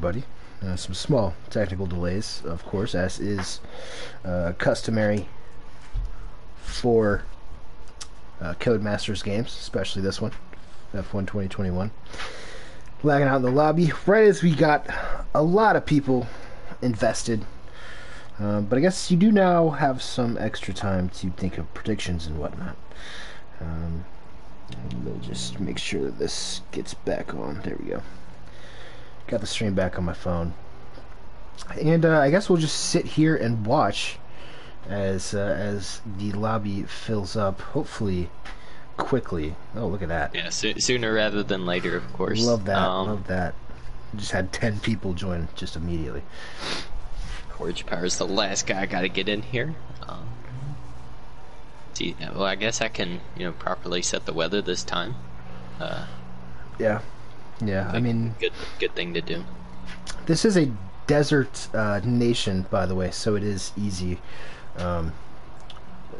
everybody. Some small technical delays, of course, as is customary for Codemasters games, especially this one, F1 2021. Lagging out in the lobby right as we got a lot of people invested. But I guess you do now have some extra time to think of predictions and whatnot. We'll just make sure that this gets back on. There we go. Got the stream back on my phone. And I guess we'll just sit here and watch as the lobby fills up, hopefully quickly. Oh, look at that. Yeah, sooner rather than later, of course. Love that, love that. Just had 10 people join just immediately. Forge Power's the last guy I gotta get in here. Well, I guess I can, properly set the weather this time. Yeah. I mean, good thing to do. This is a desert nation, by the way, so it is easy.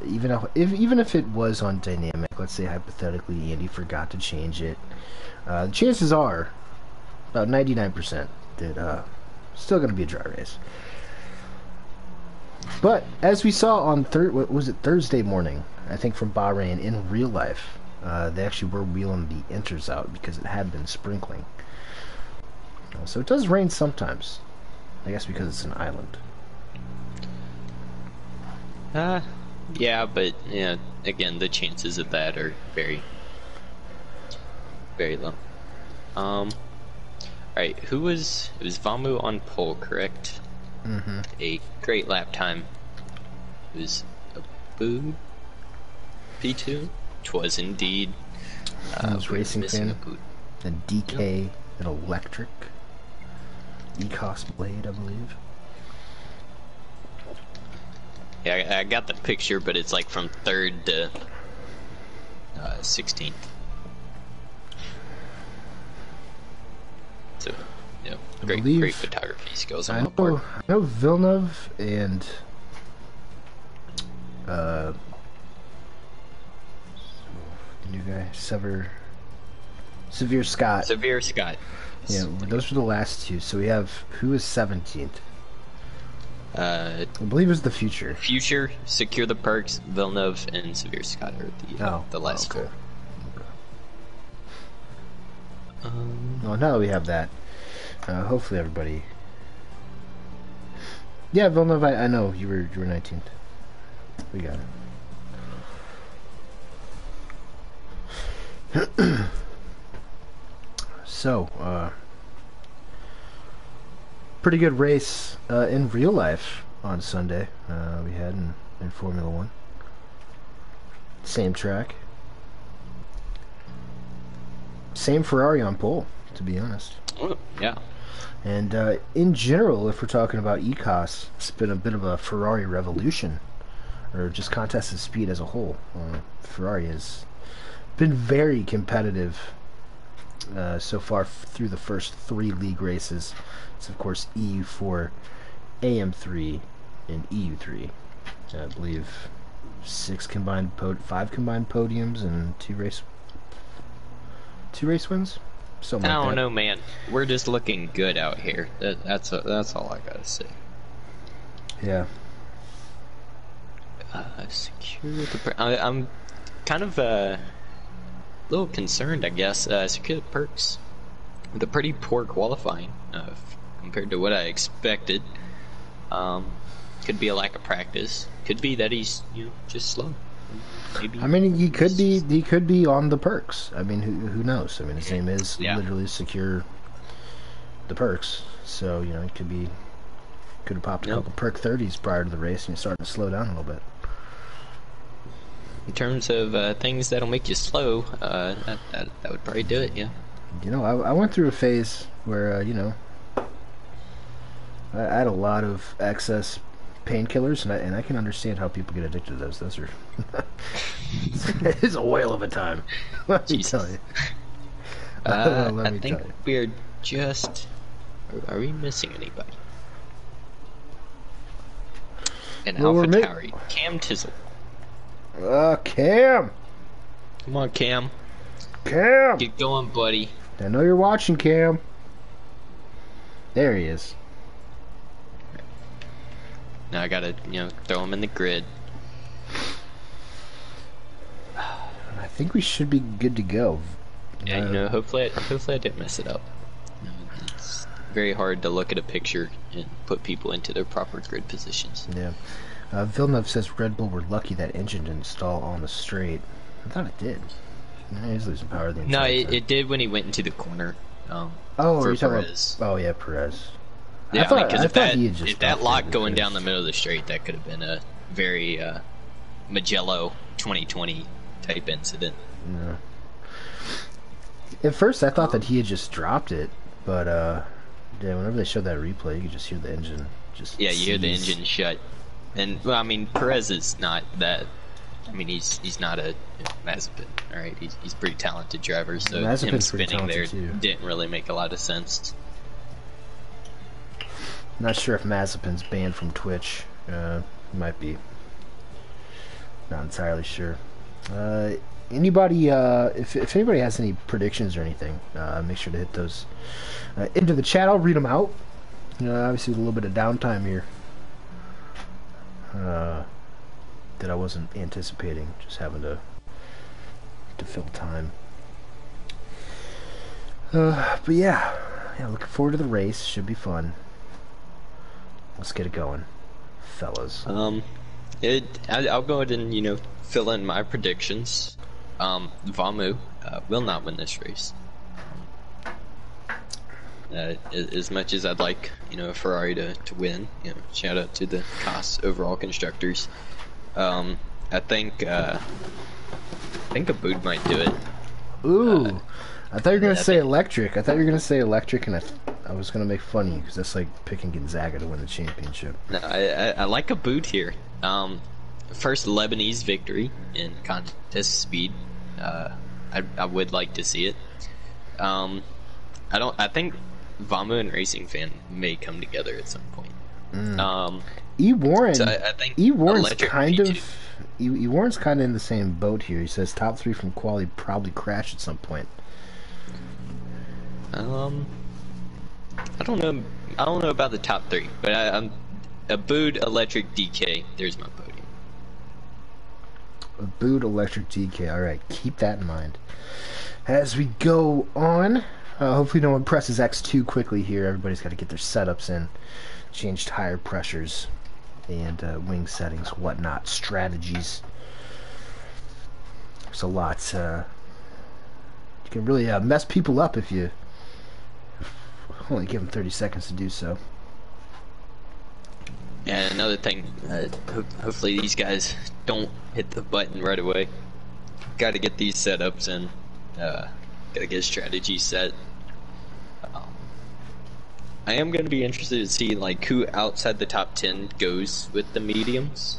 Even if it was on dynamic, let's say hypothetically Andy forgot to change it, the chances are about 99% that still going to be a dry race. But as we saw on Thursday morning, I think from Bahrain in real life, they actually were wheeling the inters out because it had been sprinkling. So it does rain sometimes. I guess because it's an island. Yeah, but again, the chances of that are very, very low. Alright, it was Vamu on pole, correct? Mm-hmm. A great lap time. It was a boot P2, which was indeed racing fan, a DK, an electric ECOS blade, I believe. Yeah, I got the picture, but it's like from 3rd to 16th. So, great photography skills on my part. I know Villeneuve and the new guy, Severe Scott. Severe Scott. Yeah, those were the last two. So we have, who is 17th? I believe it was the Future. Future, Secure the Perks, Villeneuve, and Severe Scott are the last four. Okay. Well, now that we have that, hopefully everybody... Yeah, Villeneuve, I know, you were 19th. We got it. So, pretty good race in real life on Sunday. We had in Formula 1. Same track. Same Ferrari on pole, to be honest. Oh, yeah. And in general, if we're talking about ECOS, it's been a bit of a Ferrari revolution, or just contested speed as a whole. Ferrari has been very competitive so far through the first 3 league races. It's of course EU4, AM3, and EU3. I believe 5 combined podiums and 2 race wins. Something I like don't that. know, man. We're just looking good out here. That's all I gotta say. Yeah. Secure the I'm kind of a little concerned, I guess. Secure the Perks with a pretty poor qualifying compared to what I expected. Could be a lack of practice. Could be that he's just slow. Maybe. I mean, he could be on the Perks. I mean, who knows? I mean, his name is literally Secure the Perks, so it could have popped a couple perk 30s prior to the race, and you're starting to slow down a little bit. In terms of things that'll make you slow, that would probably do it. Yeah. I went through a phase where I had a lot of excess painkillers, and I can understand how people get addicted to those. Those are it's a whale of a time. Let me tell you. I think we're just. Are we missing anybody? And AlphaTauri, Cam Tizzle. Cam. Come on, Cam. Cam. Get going, buddy. I know you're watching, Cam. There he is. Now I gotta, throw him in the grid. I think we should be good to go. Yeah, hopefully I didn't mess it up. It's very hard to look at a picture and put people into their proper grid positions. Yeah. Villeneuve says Red Bull were lucky that engine didn't stall on the straight. I thought it did. He's losing power the No, entire time. it did when he went into the corner. Oh, for are you talking Perez. about? Oh yeah, Perez. Yeah, because if if that lock going down the middle of the straight, that could have been a very Magello 2020 type incident. Yeah. At first, I thought that he had just dropped it, but yeah, whenever they showed that replay, you could just hear the engine just. Yeah, you hear the engine shut, and well, I mean, Perez is not that. I mean, he's not a Mazepin, all right. He's a pretty talented driver, so him spinning there didn't really make a lot of sense. Not sure if Mazepin's banned from Twitch. Might be. Not entirely sure. Anybody, if anybody has any predictions or anything, make sure to hit those into the chat. I'll read them out. Obviously with a little bit of downtime here that I wasn't anticipating, just having to fill time. But yeah, looking forward to the race. Should be fun. Let's get it going, fellas. I'll go ahead and fill in my predictions. Vamu will not win this race. As much as I'd like, a Ferrari to win, shout out to the COS overall constructors. I think a boot might do it. Ooh, I thought you were gonna say electric. I thought you were gonna say electric, and I was gonna make fun of you because that's like picking Gonzaga to win the championship. No, I like a boot here. First Lebanese victory in contest speed. I would like to see it. I think Vamu and Racing Fan may come together at some point. E. Warren, so I think E. Warren's kind of E. Warren's kind of in the same boat here. He says top 3 from quali probably crash at some point. I don't know. I don't know about the top 3, but I'm a boot electric DK. There's my podium. A boot electric DK. All right, keep that in mind as we go on. Hopefully, no one presses X2 quickly here. Everybody's got to get their setups in, change tire pressures, and wing settings, whatnot, strategies. There's a lot. You can really mess people up if you only give them 30 seconds to do so. And another thing, hopefully these guys don't hit the button right away. Got to get these setups in. Got to get a strategy set. I am going to be interested to see who outside the top 10 goes with the mediums.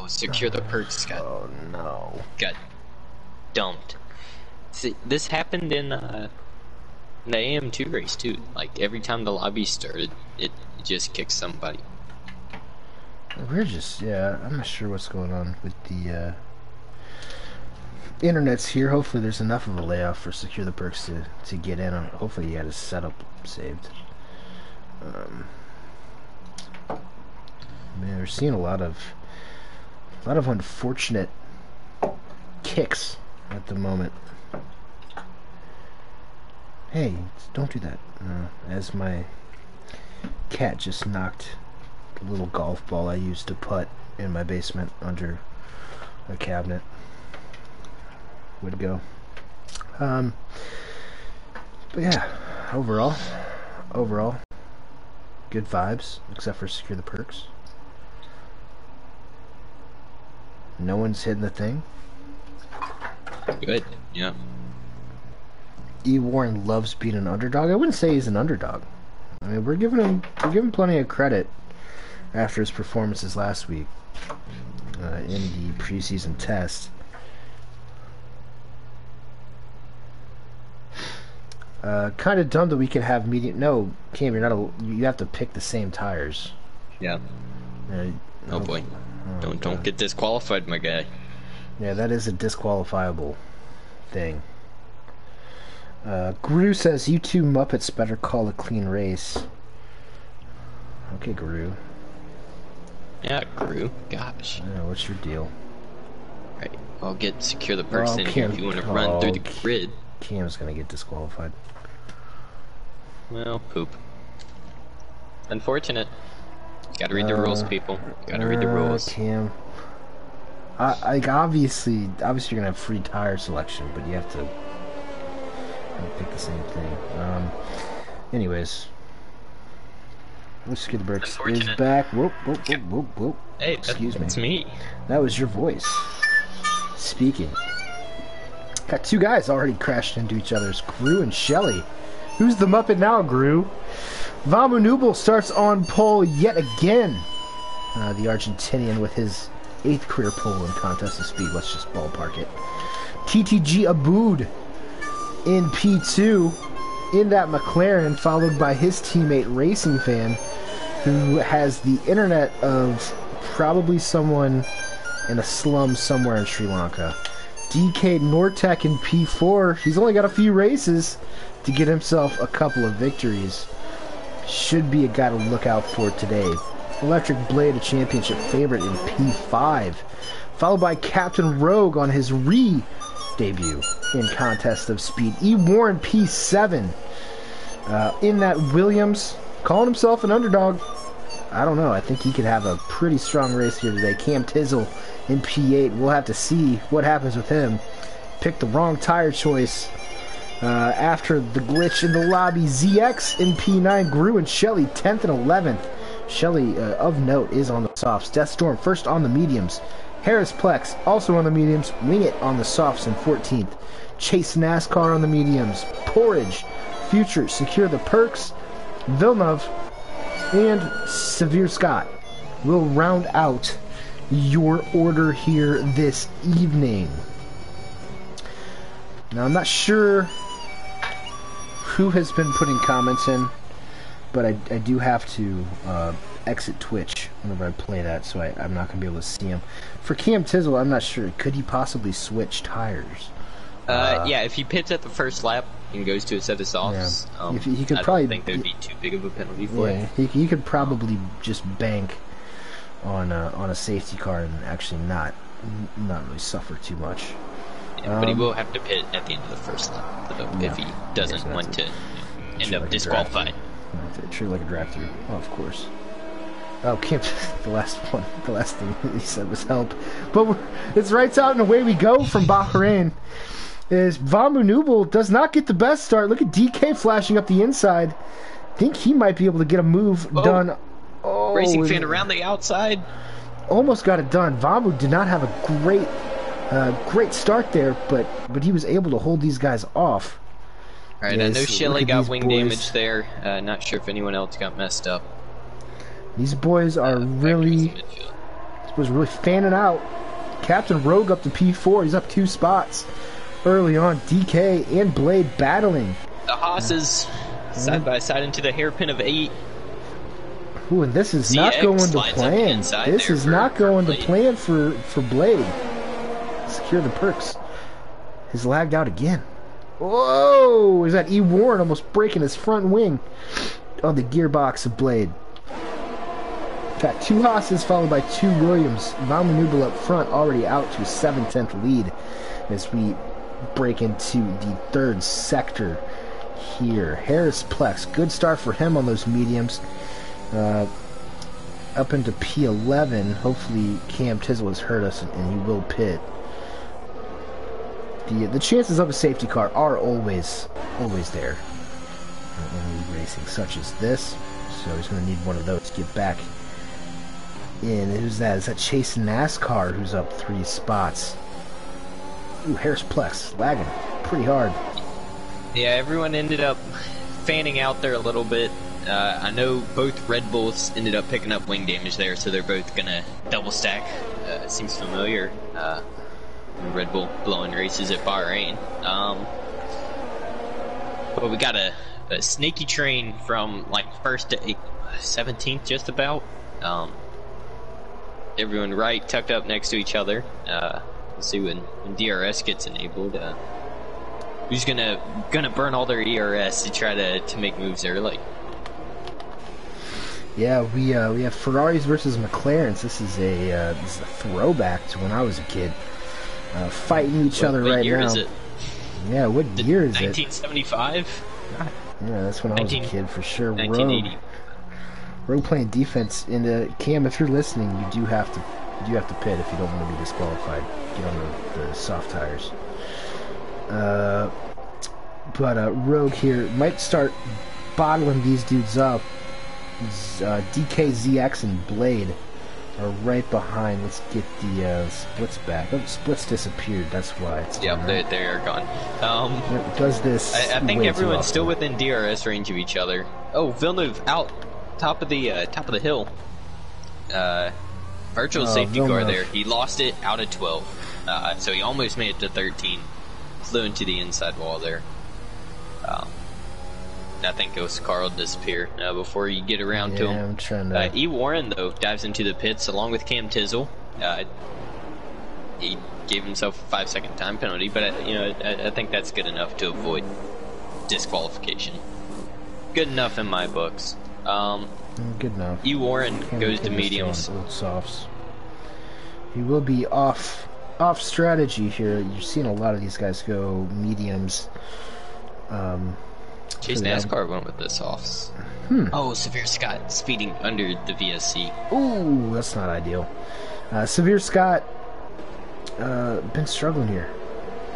Secure the perks got dumped. See, this happened in the AM2 race too. Every time the lobby started, it just kicked somebody. I'm not sure what's going on with the internet's here. Hopefully there's enough of a layoff for Secure the Perks to get in on. Hopefully he had his setup saved. Man, we're seeing a lot of unfortunate kicks at the moment. Hey, don't do that. As my cat just knocked the little golf ball I used to putt in my basement under a cabinet. Way to go. But yeah, overall, good vibes, except for Secure the Perks. No one's hitting the thing. Good, yeah. E. Warren loves being an underdog. I wouldn't say he's an underdog. I mean, we're giving him plenty of credit after his performances last week in the preseason test. Kind of dumb that we can have medium. No, Cam, you have to pick the same tires. Yeah. Oh boy. Don't get disqualified, my guy. Yeah, that is a disqualifiable thing. Gru says, you two Muppets better call a clean race. Okay, Gru. Yeah, Gru. Gosh. What's your deal? Right. I'll secure the person Cam, if you want to run through the grid. Cam's gonna get disqualified. Well, poop. Unfortunate. Gotta read the rules, people. Gotta read the rules. Cam. Obviously you're gonna have free tire selection, but you have to pick the same thing. Anyways, let's get the bricks. Is back. Whoop, whoop, whoop, whoop, whoop. Hey, excuse me. It's me. That was your voice speaking. Got two guys already crashed into each other's. Gru and Shelly. Who's the Muppet now, Gru? Vamu Nubel starts on pole yet again. The Argentinian with his 8th career pole in contest of speed. Let's just ballpark it. TTG Aboud in P2 in that McLaren, followed by his teammate Racing Fan, who has the internet of probably someone in a slum somewhere in Sri Lanka. DK Nortec in P4. He's only got a few races to get himself a couple of victories. Should be a guy to look out for today. Electric Blade, a championship favorite in P5, followed by Captain Rogue on his debut in Contest of Speed. E. Warren P7 in that Williams, calling himself an underdog. I don't know. I think he could have a pretty strong race here today. Cam Tizzle in P8. We'll have to see what happens with him. Picked the wrong tire choice after the glitch in the lobby. ZX in P9. Gru and Shelly 10th and 11th. Shelly, of note, is on the softs. Deathstorm first on the mediums. Harris Plex also on the mediums. Wing It on the softs in 14th. Chase NASCAR on the mediums. Porridge, Future, Secure the Perks, Villeneuve, and Severe Scott will round out your order here this evening. Now, I'm not sure who has been putting comments in, but I do have to exit Twitch whenever I play that, so I'm not going to be able to see him. For Cam Tizzle, I'm not sure. Could he possibly switch tires? Yeah, if he pits at the first lap and goes to a set of softs, if he could I don't think there'd be too big of a penalty for it. He could probably just bank on a safety car and actually not really suffer too much. Yeah, but he will have to pit at the end of the first lap if he doesn't want to end up disqualified. Treat like a drive-through. Oh, of course. Oh, Cam, the last thing he said was help. But it's right out and away we go from Bahrain. Is Vamu Nubel does not get the best start. Look at DK flashing up the inside. Think he might be able to get a move done. Oh, Racing Fan around the outside. Almost got it done. Vamu did not have a great start there, but he was able to hold these guys off. All right, I know Shelly got wing damage there. Not sure if anyone else got messed up. These boys are really fanning out. Captain Rogue up to P4. He's up 2 spots early on. DK and Blade battling. The Haas's side by side into the hairpin of 8. Ooh, and this is not going to plan. This is not going to plan for Blade. Secure the perks. He's lagged out again. Whoa! Is that E. Warren almost breaking his front wing on the gearbox of Blade? Got 2 Haas's followed by 2 Williams. Vamu Nubel up front, already out to a 7/10 lead as we break into the 3rd sector here. Harris Plex, good start for him on those mediums. Up into P11. Hopefully Cam Tizzle has hurt us and he will pit. The chances of a safety car are always there in league racing such as this. So he's going to need one of those to get back in. Who's that? Is that Chase NASCAR who's up 3 spots? Ooh, Harris Plex lagging pretty hard. Yeah, everyone ended up fanning out there a little bit. I know both Red Bulls ended up picking up wing damage there, so they're both gonna double stack. Seems familiar. Red Bull blowing races at Bahrain. But we got a sneaky train from like 1st to 17th just about. Everyone right tucked up next to each other. Let's see when DRS gets enabled. who's gonna burn all their ERS to try to make moves early. Yeah, we have Ferraris versus McLarens. This is a throwback to when I was a kid, fighting each other right now. What year is it? Yeah, what year is it? 1975. Yeah, that's when I was a kid for sure. 1980. Rogue playing defense. And Cam, if you're listening, you do have to pit if you don't want to be disqualified. Get on the soft tires. But Rogue here might start bottling these dudes up. DK, ZX, and Blade are right behind. Let's get the splits back. Oh, splits disappeared. That's why. Yep, they are gone. Does this? I think everyone's still within DRS range of each other. Oh, Villeneuve out top of the hill. Virtual safety car there. He lost it out of 12, so he almost made it to 13. Flew into the inside wall there. I think Ghost Car will disappear before you get around to him. I'm trying to... E. Warren, though, dives into the pits along with Cam Tizzle. He gave himself a 5-second time penalty, but I think that's good enough to avoid disqualification. Good enough in my books. Good enough. E. Warren goes to mediums. Old softs. He will be off strategy here. You're seeing a lot of these guys go mediums. Chase NASCAR went with the softs. Oh, Severe Scott speeding under the VSC. Ooh, that's not ideal. Severe Scott been struggling here.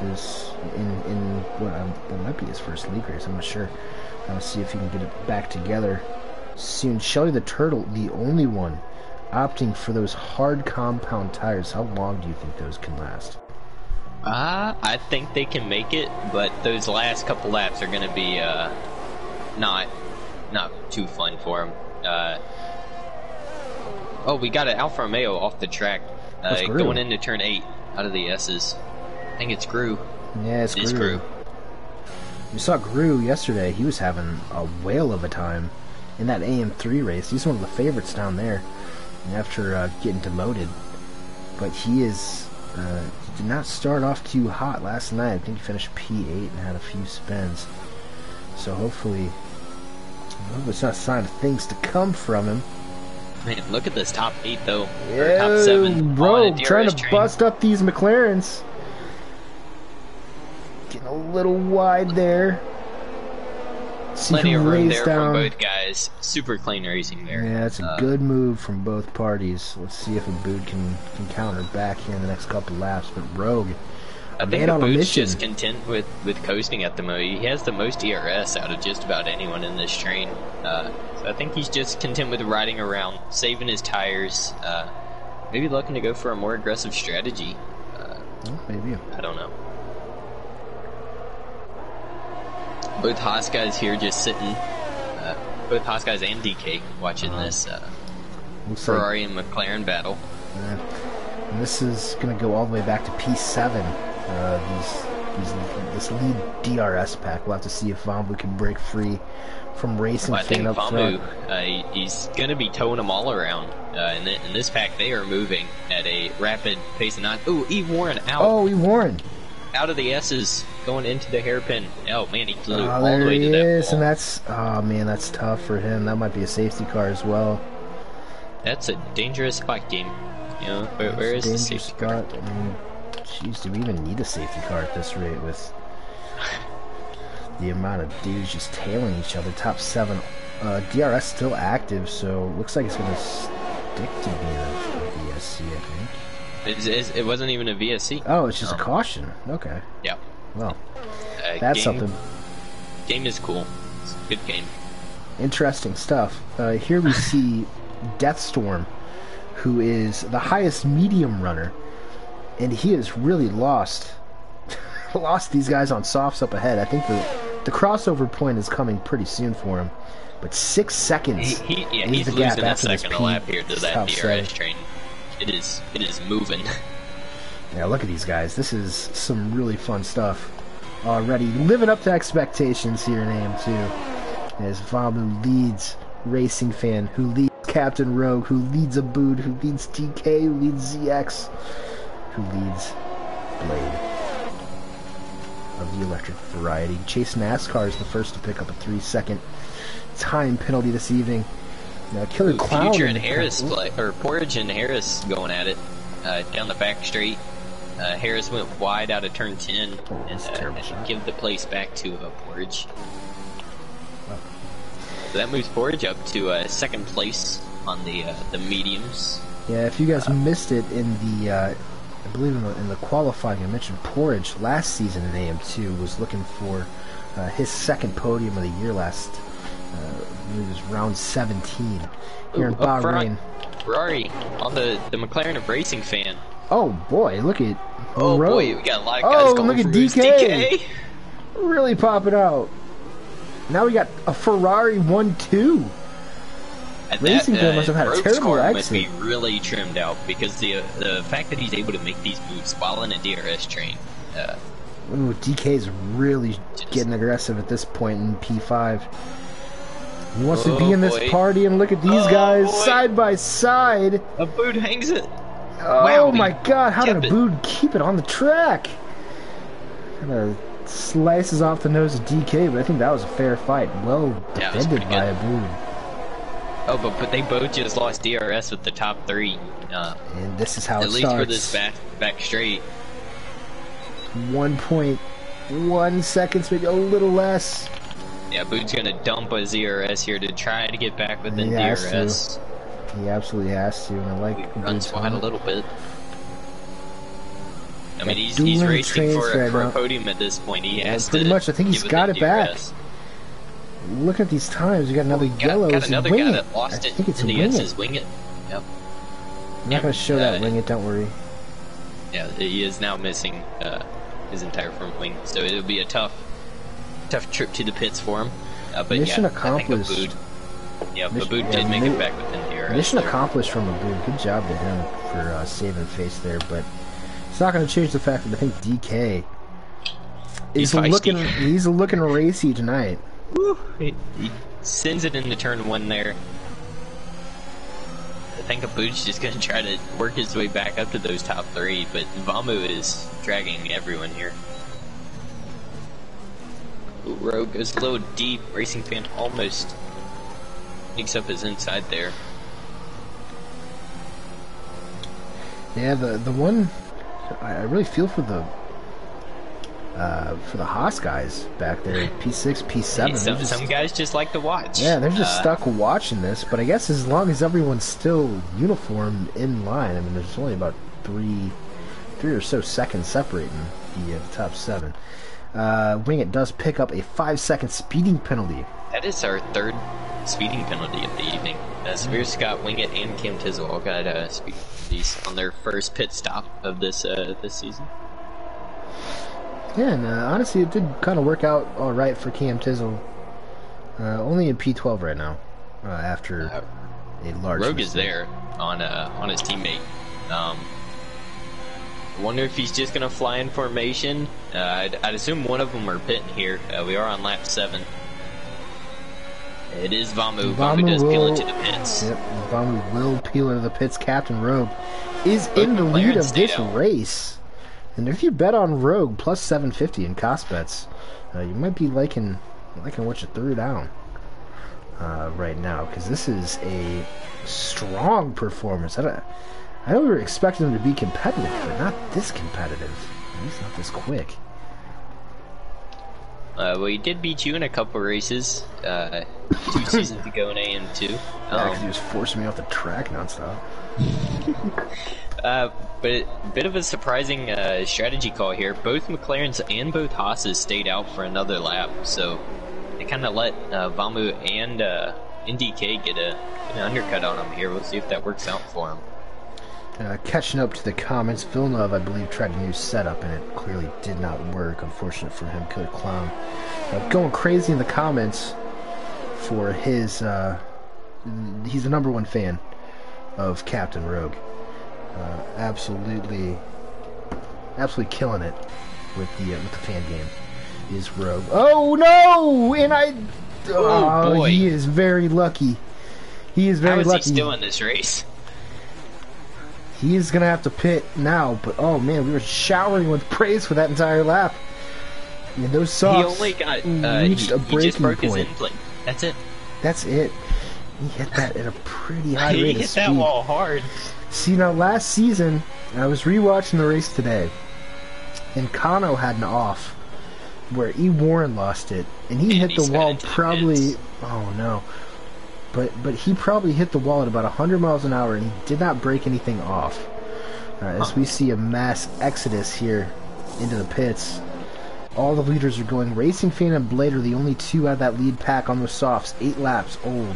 In what might be his first league race. I'm not sure. I'll see if he can get it back together soon. Shelly the Turtle, the only one opting for those hard compound tires. How long do you think those can last? I think they can make it, but those last couple laps are going to be not too fun for them. Oh, we got an Alfa Romeo off the track going into turn 8 out of the S's. I think it's Gru. Yeah, it's Gru. We saw Gru yesterday. He was having a whale of a time in that AM2 race. He's one of the favorites down there after getting demoted. But he is... he did not start off too hot last night. I think he finished P8 and had a few spins. So hopefully it's not a sign of things to come from him. Man, look at this top 8 though. Yeah, top 7. bro, trying to bust up these McLarens. Getting a little wide there. Plenty of room there from both guys. Super clean racing there. Yeah, it's a good move from both parties. Let's see if Abood can counter back here in the next couple laps. But Rogue, I think Abood's just content with coasting at the moment. He has the most ERS out of just about anyone in this train. So I think he's just content with riding around, saving his tires, maybe looking to go for a more aggressive strategy. Maybe. I don't know. Both Haas guys here just sitting, both Haas guys and DK watching this Ferrari and McLaren battle. And this is going to go all the way back to P7. This lead DRS pack. We'll have to see if Vambu can break free from racing. Well, I think Vambu, he's going to be towing them all around. In this pack, they are moving at a rapid pace. Ooh, E. Warren out. Oh, E. Warren. Out of the S's, going into the hairpin. Oh man, he flew all the way to that wall. And that's, oh man, that's tough for him. That might be a safety car as well. That's a dangerous spot game. You know, where is the safety car? I mean, jeez, do we even need a safety car at this rate with the amount of dudes just tailing each other? Top 7, DRS still active, so looks like it's gonna stick to being a VSC, I think. It wasn't even a VSC. Oh, it's just a caution. Okay. Yeah. Well, that's something. Game is cool. It's a good game. Interesting stuff. Here we see Deathstorm, who is the highest medium runner, and he has really lost these guys on softs up ahead. I think the crossover point is coming pretty soon for him, but 6 seconds. He's losing a second a lap here to that DRS train. It is moving. Yeah, look at these guys. This is some really fun stuff already. Living up to expectations here in AM2. As Vabu leads Racing Fan, who leads Captain Rogue, who leads Abood, who leads DK, who leads ZX, who leads Blade. of the electric variety. Chase NASCAR is the first to pick up a 3-second time penalty this evening. Killer Clown Future and Harris or Porridge and Harris going at it down the back straight. Harris went wide out of turn 10 and give the place back to Porridge. So that moves Porridge up to second place on the mediums. Yeah, if you guys missed it in the, I believe in the qualifying, I mentioned Porridge last season in AM2 was looking for his second podium of the year last. It was round 17 here in Bahrain. Ferrari on the McLaren of Racing fan. Oh boy, look at boy, we got a lot of guys going look at for DK. Really popping out. Now we got a Ferrari 1-2. Racing fan must have had a terrible exit. Must be really trimmed out because the fact that he's able to make these moves while in a DRS train. Ooh, DK's really getting aggressive at this point in P5. He wants to be in this party, and look at these guys side by side. Abood hangs it. Oh wow, my God! How did Abood keep it on the track? Kind of slices off the nose of DK, but I think that was a fair fight. Well defended by Abood. Oh, but they both just lost DRS with the top 3. And this is how it starts. At least for this back straight. 1.1 seconds, maybe a little less. Yeah, Boot's gonna dump a ZRS here to try to get back within DRS. He absolutely has to, and I like runs wide a little bit. I mean, he's racing for a podium at this point. He has pretty much. I think he's got it back. Look at these times. We got another yellow. Got another guy that lost it. I think it's Wing It. Yep. I'm not gonna show that Wing It. Don't worry. Yeah, he is now missing his entire front wing, so it'll be a tough trip to the pits for him. But mission accomplished. Abood did make it back within DRS. Mission accomplished from Abood. Good job to him for saving face there, but it's not going to change the fact that I think DK is he's looking racy tonight. Woo. He sends it into turn 1 there. I think Abood's just going to try to work his way back up to those top 3, but Vamu is dragging everyone here. Ooh, Rogue goes a little deep. Racing fan almost sneaks up his inside there. Yeah, the one I really feel for the Haas guys back there, P6, P7. Some guys just like to watch. Yeah, they're just stuck watching this. But I guess as long as everyone's still uniform in line, I mean, there's only about three or so seconds separating the top 7. Wing It does pick up a 5-second speeding penalty. That is our 3rd speeding penalty of the evening. Severe Scott, Wing It, and Cam Tizzle all got speeding penalties on their first pit stop of this season. Yeah, and honestly, it did kind of work out all right for Cam Tizzle. Only in P12 right now, after a large Rogue mistake. is there on his teammate. I wonder if he's just going to fly in formation. I'd assume one of them are pitting here. We are on lap 7. It is Vamu. Vamu does peel into the pits. Yep, Vamu will peel into the pits. Captain Rogue is in the lead of this race. And if you bet on Rogue plus 750 in cost bets, you might be liking what you threw down right now, because this is a strong performance. I know we were expecting him to be competitive, but not this competitive. At least not this quick. Well, he did beat you in a couple races 2 seasons ago in AM2. Yeah, he was forcing me off the track nonstop. But a bit of a surprising strategy call here. Both McLarens and both Haas's stayed out for another lap, so they kind of let Vamu and DK get an undercut on him here. We'll see if that works out for him. Catching up to the comments, Villeneuve, I believe, tried a new setup, and it clearly did not work. Unfortunate for him, Killer Clown. Going crazy in the comments for his... he's the #1 fan of Captain Rogue. Absolutely killing it with the fan game is Rogue. Oh no! And oh boy, he is very lucky. He is very lucky. How is he still in this race? He is gonna have to pit now, but oh man, we were showering with praise for that entire lap. I mean, those He softs only got reached a he just breaking broke his point. end plate. That's it. That's it. He hit that at a pretty high He rate of hit speed. that wall hard. See, now last season, I was rewatching the race today, and Kano had an off where E. Warren lost it, and he hit the wall probably. Oh no! But he probably hit the wall at about 100 miles an hour, and he did not break anything off. As we see a mass exodus here into the pits. All the leaders are going. Racing Fan and Blade are the only two out of that lead pack on those softs. 8 laps old.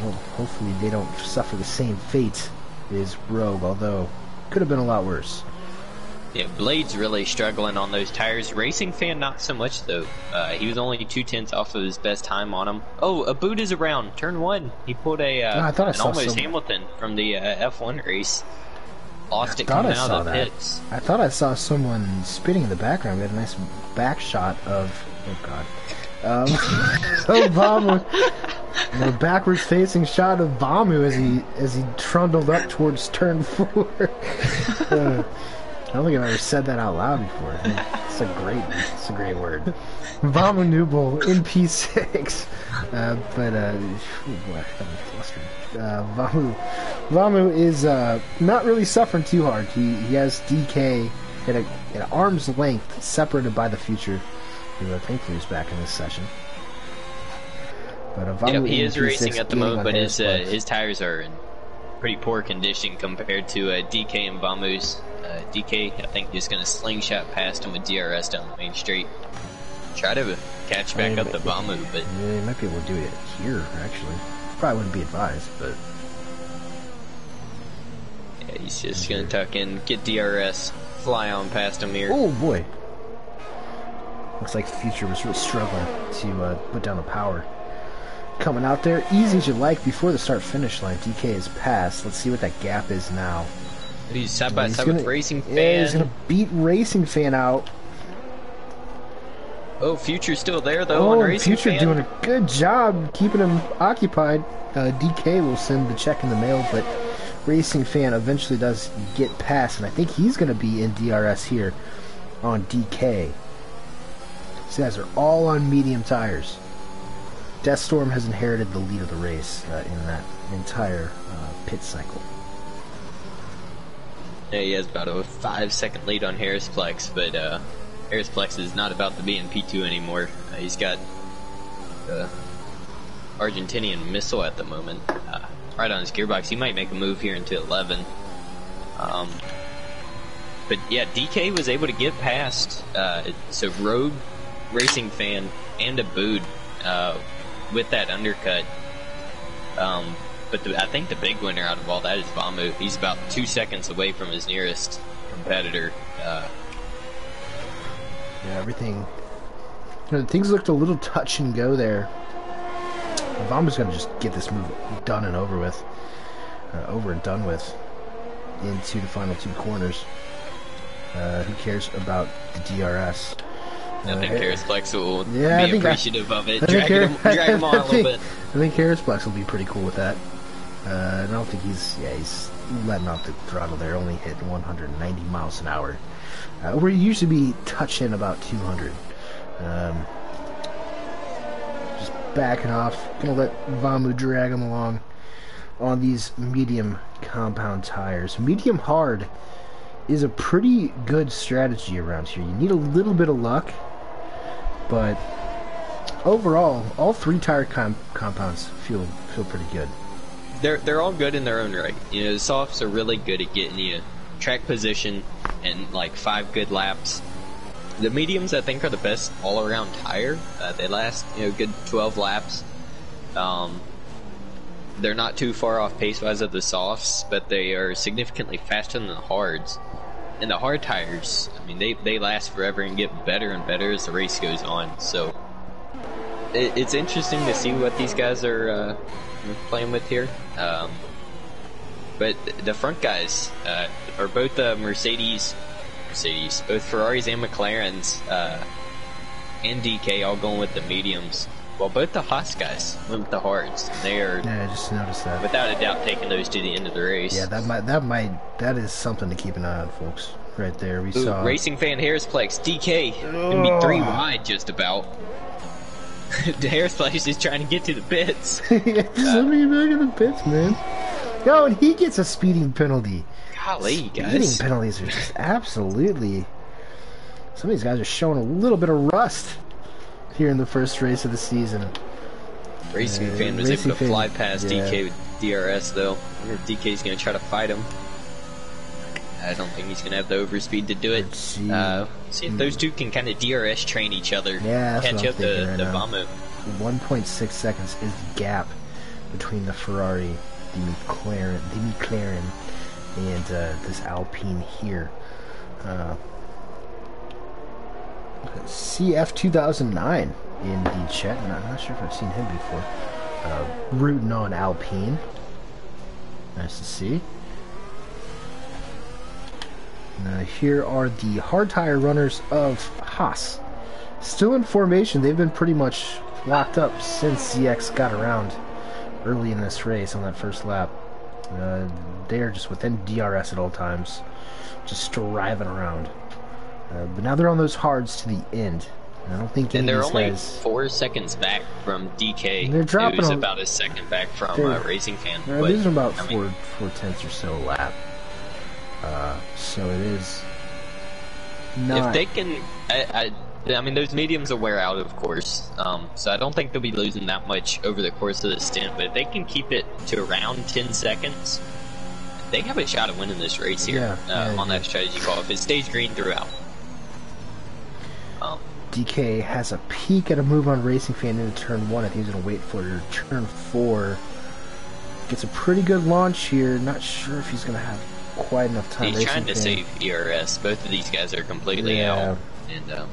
Well, hopefully they don't suffer the same fate as Rogue, although could have been a lot worse. Yeah, Blade's really struggling on those tires. Racing Fan not so much though. He was only 2/10 off of his best time on him. Oh, a boot is around. Turn 1. He pulled a I thought I an saw almost some... Hamilton from the F1 race. Lost it I thought coming I out saw of the that. pits. I thought I saw someone spinning in the background. We had a nice back shot of... Oh, God. Vamu. A backwards facing shot of Vamu as he trundled up towards turn 4. I don't think I've ever said that out loud before. It's a great word. Vamu Nubel in P6. Vamu is not really suffering too hard. He has DK at arm's length, separated by the future, who thankfully is back in this session. But Vamu he is in P6 racing at the gaining moment, on but Harris his tires are in pretty poor condition compared to DK and Vamu's. DK, I think, is going to slingshot past him with DRS down the main straight. Try to catch back up to Vamu, but... Yeah, he might be able to do it here, actually. Probably wouldn't be advised, but... Yeah, he's just going to tuck in, get DRS, fly on past him here. Oh, boy. Looks like the future was really struggling to put down the power. Coming out there, easy as you like, before the start-finish line. DK is passed. Let's see what that gap is now. He's side by side with Racing Fan. Yeah, he's going to beat Racing Fan out. Oh, Future's still there, though, on Racing Future Fan. doing a good job keeping him occupied. DK will send the check in the mail, but Racing Fan eventually does get past, and I think he's going to be in DRS here on DK. These guys are all on medium tires. Deathstorm has inherited the lead of the race in that entire pit cycle. Yeah, he has about a 5-second lead on Harris Plex, but Harris Plex is not about to be in P2 anymore. He's got the Argentinian missile at the moment right on his gearbox. He might make a move here into 11. But yeah, DK was able to get past so Rogue, Racing Fan, and a boot with that undercut. But I think the big winner out of all that is Vamu. He's about 2 seconds away from his nearest competitor. Yeah, everything... things looked a little touch and go there. Vamu's going to just get this move done and over with. Over and done with. Into the final 2 corners. Who cares about the DRS? I think Harris Plex will be appreciative of it. Drag him on a little bit. I think Harris Plex will be pretty cool with that. I don't think he's letting off the throttle there, only hit 190 miles an hour. Where you usually be touching about 200. Just backing off, gonna let Vamu drag him along on these medium compound tires. Medium hard is a pretty good strategy around here. You need a little bit of luck, but overall, all 3 tire compounds feel pretty good. They're all good in their own right. You know, the softs are really good at getting you track position and like 5 good laps. The mediums, I think, are the best all-around tire. They last, good 12 laps. They're not too far off pace-wise of the softs, but they are significantly faster than the hards. And the hard tires, I mean, they last forever and get better and better as the race goes on. So it's interesting to see what these guys are playing with here. But the front guys are both Mercedes, both Ferraris and McLarens, and DK all going with the mediums. Well, both the Haas guys went with the hards. They are, I just noticed that. without a doubt, taking those to the end of the race. Yeah, that is something to keep an eye on, folks. right there. We Ooh, saw Racing Fan Harrisplex, DK, gonna be 3 wide just about. The Harrisplex is trying to get to the pits. Somebody back in the pits, man. Yo, and he gets a speeding penalty. Golly, Speeding guys. penalties are just absolutely... Some of these guys are showing a little bit of rust here in the first race of the season. Racing Fan was able to fly past yeah. DK with DRS, though. I wonder if DK's going to try to fight him. I don't think he's going to have the overspeed to do it. Let's see. See if those two can kind of DRS train each other. Yeah, that's catch what I'm up thinking to right the now. Vamo. 1.6 seconds is the gap between the Ferrari, the McLaren, and this Alpine here. CF 2009 in the chat. I'm not sure if I've seen him before. Rooting on Alpine. Nice to see. Here are the hard tire runners of Haas. Still in formation. They've been pretty much locked up since ZX got around early in this race on that first lap. They are just within DRS at all times, just driving around. But now they're on those hards to the end. I don't think any And they're of these only guys... 4 seconds back from DK, They're dropping who's them. about a second back from Racing Fan. They're But, losing about I mean, 4/10 or so a lap. So it is not... if they can... I mean, those mediums will wear out, of course. So I don't think they'll be losing that much over the course of the stint. But if they can keep it to around 10 seconds, they have a shot at winning this race here on that strategy call if it stays green throughout. DK has a peek at a move on Racing Fan into turn 1. I think he's going to wait for it. Turn 4. Gets a pretty good launch here. Not sure if he's going to have quite enough time. He's trying to save ERS. Both of these guys are completely out. And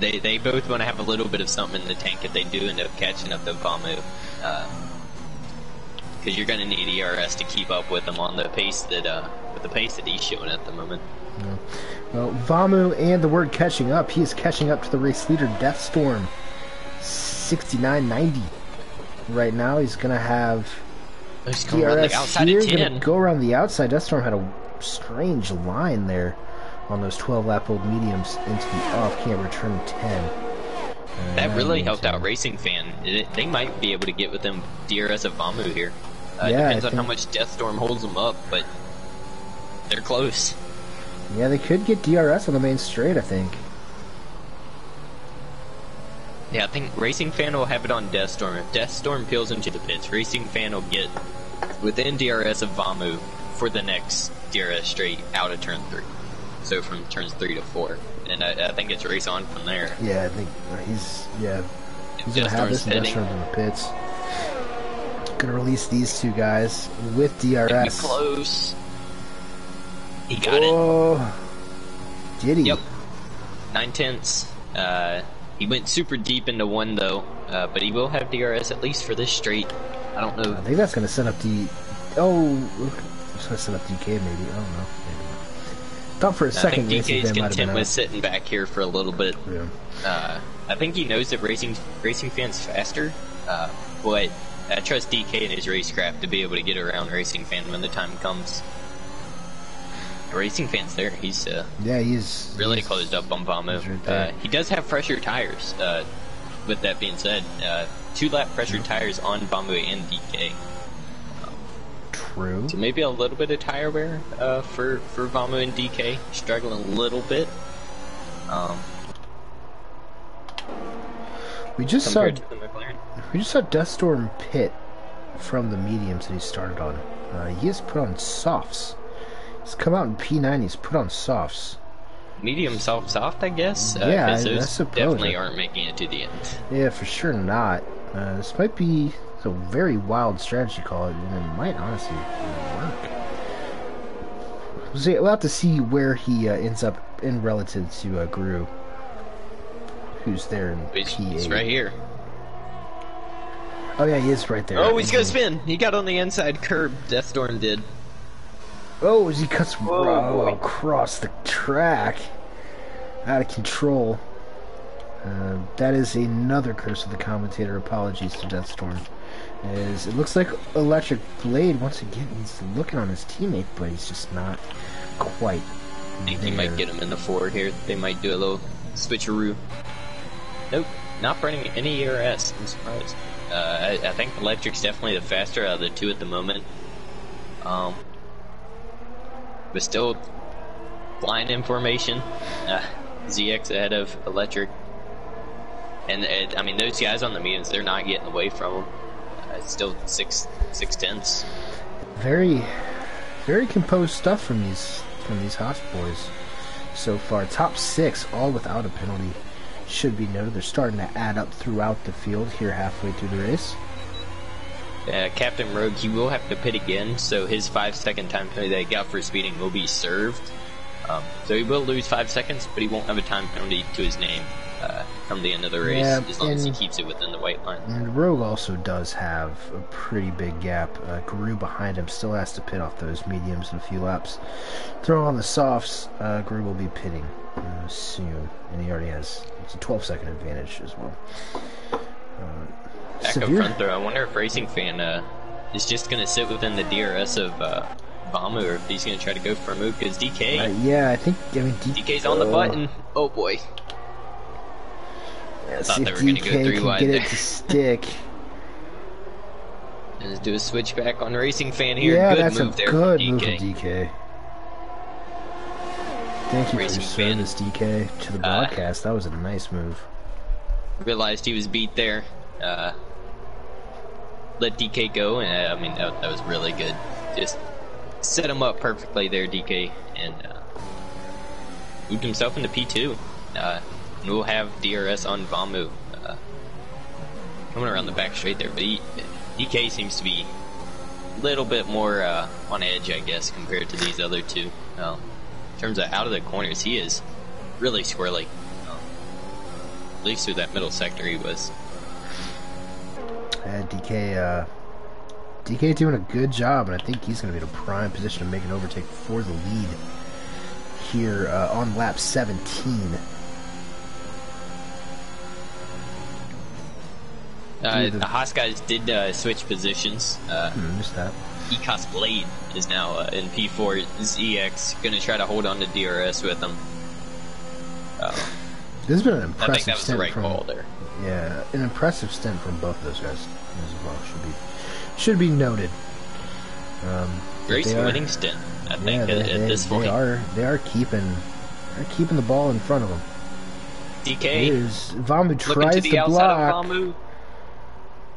they both want to have a little bit of something in the tank if they do end up catching up to Vamo. Because you're going to need ERS to keep up with him on the pace that he's showing at the moment. Yeah. Well, Vamu and the word catching up. He is catching up to the race leader, Deathstorm, 69.90. Right now, he's going to have DRS here. He's going to go around the outside. Deathstorm had a strange line there on those 12-lap-old mediums into the off-camera turn 10. That really helped out Racing Fan. They might be able to get within DRS of Vamu here. Depends on how much Deathstorm holds them up, but they're close. Yeah, they could get DRS on the main straight, I think. Yeah, I think Racing Fan will have it on Deathstorm. If Deathstorm peels into the pits, Racing Fan will get within DRS of Vamu for the next DRS straight out of turn 3. So from turns 3 to 4. And I think it's race on from there. Yeah, I think he's going to have this Deathstorm in the pits. Going to release these two guys with DRS. Close. He got it. Did he? Yep. 9/10. He went super deep into 1 though, but he will have DRS at least for this straight. I don't know. I think that's going to set up the... Oh, it's going to set up DK maybe. I don't know. Maybe. Thought for a second I think DK's content with sitting back here for a little bit. Yeah. I think he knows that Racing Fan's faster, but I trust DK and his racecraft to be able to get around Racing Fan when the time comes. Racing Fan's there. He's he's really closed up on Vamo. Right he does have fresher tires. With that being said, 2-lap pressure tires on Vamo and DK. True. So maybe a little bit of tire wear for Vamo and DK. Struggling a little bit. We just saw Deathstorm pit from the mediums that he started on. He has put on softs. He's come out in P9. He's put on softs. Medium soft, I guess. Yeah, I those suppose. Definitely aren't making it to the end. Yeah, for sure not. This might be a very wild strategy call, and it might honestly work. We'll have to see where he ends up in relative to Gru, who's there in P8. He's right here. Oh yeah, he is right there. Oh, he's gonna spin. He got on the inside curb. Deathstorm did. Oh, as he cuts across the track. Out of control. That is another curse of the commentator. Apologies to Deathstorm. As it looks like Electric Blade, once again, he's looking on his teammate, but he's just not quite I think he might get him in the 4 here. They might do a little switcheroo. Nope, not burning any ERS. I'm surprised. I think Electric's definitely the faster out of the 2 at the moment. But still, blind information. ZX ahead of Electric. And I mean, those guys on the mediums, they're not getting away from him. It's still 6/10. Very, very composed stuff from these Haas boys so far. Top 6, all without a penalty. Should be noted, they're starting to add up throughout the field here halfway through the race. Captain Rogue, he will have to pit again, so his 5-second time penalty that he got for speeding will be served. So he will lose 5 seconds, but he won't have a time penalty to his name come the end of the race, as long as he keeps it within the white line. And Rogue also does have a pretty big gap. Guru behind him still has to pit off those mediums in a few laps. Throw on the softs, Guru will be pitting soon, and he already has a 12-second advantage as well. Back up front there, I wonder if Racing Fan is just going to sit within the DRS of Vamu, or if he's going to try to go for a move, because DK... yeah, I mean... DK's on the button. Oh boy. Yeah, I thought they were going to go 3 wide get there. It to stick. Let's do a switchback on Racing Fan here. Yeah, good that's move a there good from move DK. from DK. Thank you Racing for Fan. service, DK, to the broadcast. That was a nice move. Realized he was beat there. Let DK go, and I mean, that was really good. Just set him up perfectly there, DK, and moved himself into P2. And we'll have DRS on Vamu coming around the back straight there, but DK seems to be a little bit more on edge, I guess, compared to these other 2. In terms of out of the corners, he is really squirrely. At least through that middle sector he was. DK doing a good job, and I think he's going to be in a prime position to make an overtake for the lead here on lap 17. The Haas guys did switch positions. Missed that. ECOS Blade is now in P4. ZX going to try to hold on to DRS with him. This has been an impressive I think that was the right from, call there. Yeah, an impressive stint from both those guys as well. Should be noted. Race winning stint, I think, at this point. They are keeping the ball in front of them. DK Vamu tries to the to block. Of Vamu.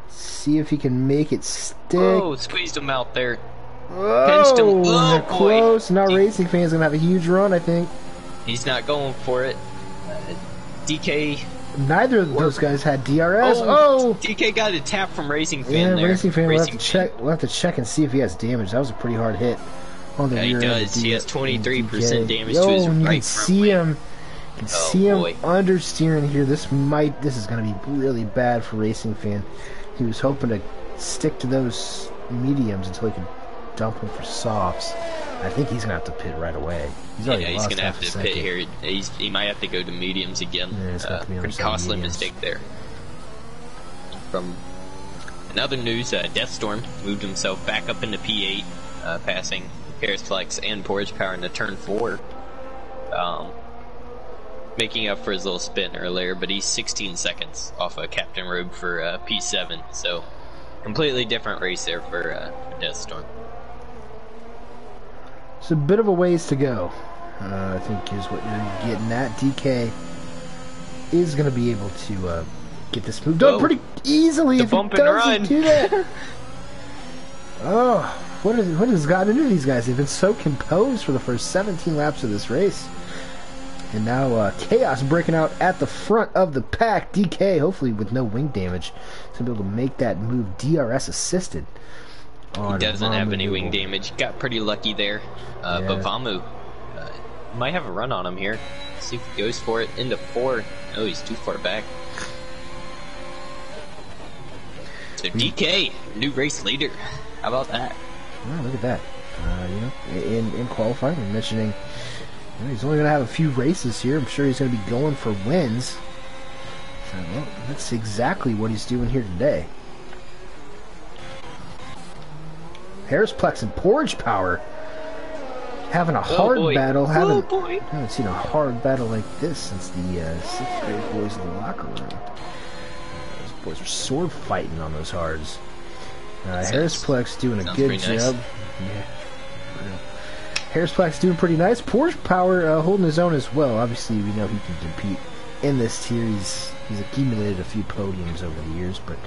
See if he can make it stick. Oh, squeezed him out there. Pinched him. Oh, they're close. Now Racing Fan's gonna have a huge run, I think. He's not going for it. DK. Neither of those guys had DRS. Oh! DK got a tap from Racing Fan there. Racing Fan will have to check. We'll have to check and see if he has damage. That was a pretty hard hit on the rear. He does. He has 23% damage to his right front wing. See him. You can see him understeering here. This is going to be really bad for Racing Fan. He was hoping to stick to those mediums until he could dump them for softs. I think he's gonna have to pit right away. He's gonna have to pit here. He might have to go to mediums again. Yeah, pretty costly mistake there. From another news, Deathstorm moved himself back up into P8, passing Paris Flex and Porridge Power into turn 4, making up for his little spin earlier. But he's 16 seconds off of Captain Rogue for P7, so completely different race there for Deathstorm. It's a bit of a ways to go, I think is what you're getting at. DK is going to be able to get this move done pretty easily if he doesn't do that. Oh, what has gotten into these guys? They've been so composed for the first 17 laps of this race. And now Chaos breaking out at the front of the pack. DK, hopefully with no wing damage, to be able to make that move DRS assisted. He doesn't have any wing damage. Got pretty lucky there. But Vamu might have a run on him here. See if he goes for it into 4. Oh, he's too far back. So DK, new race leader. How about that? Oh, look at that. In qualifying, we're mentioning he's only going to have a few races here. I'm sure he's going to be going for wins. So, well, that's exactly what he's doing here today. Harris Plex and Porridge Power having a hard battle. Oh boy! I haven't seen a hard battle like this since the 6th grade boys in the locker room. Those boys are sword fighting on those hards. Harris Plex doing a good job. Nice. Yeah. Harris Plex doing pretty nice. Porsche Power holding his own as well. Obviously, we know he can compete in this tier. He's accumulated a few podiums over the years, but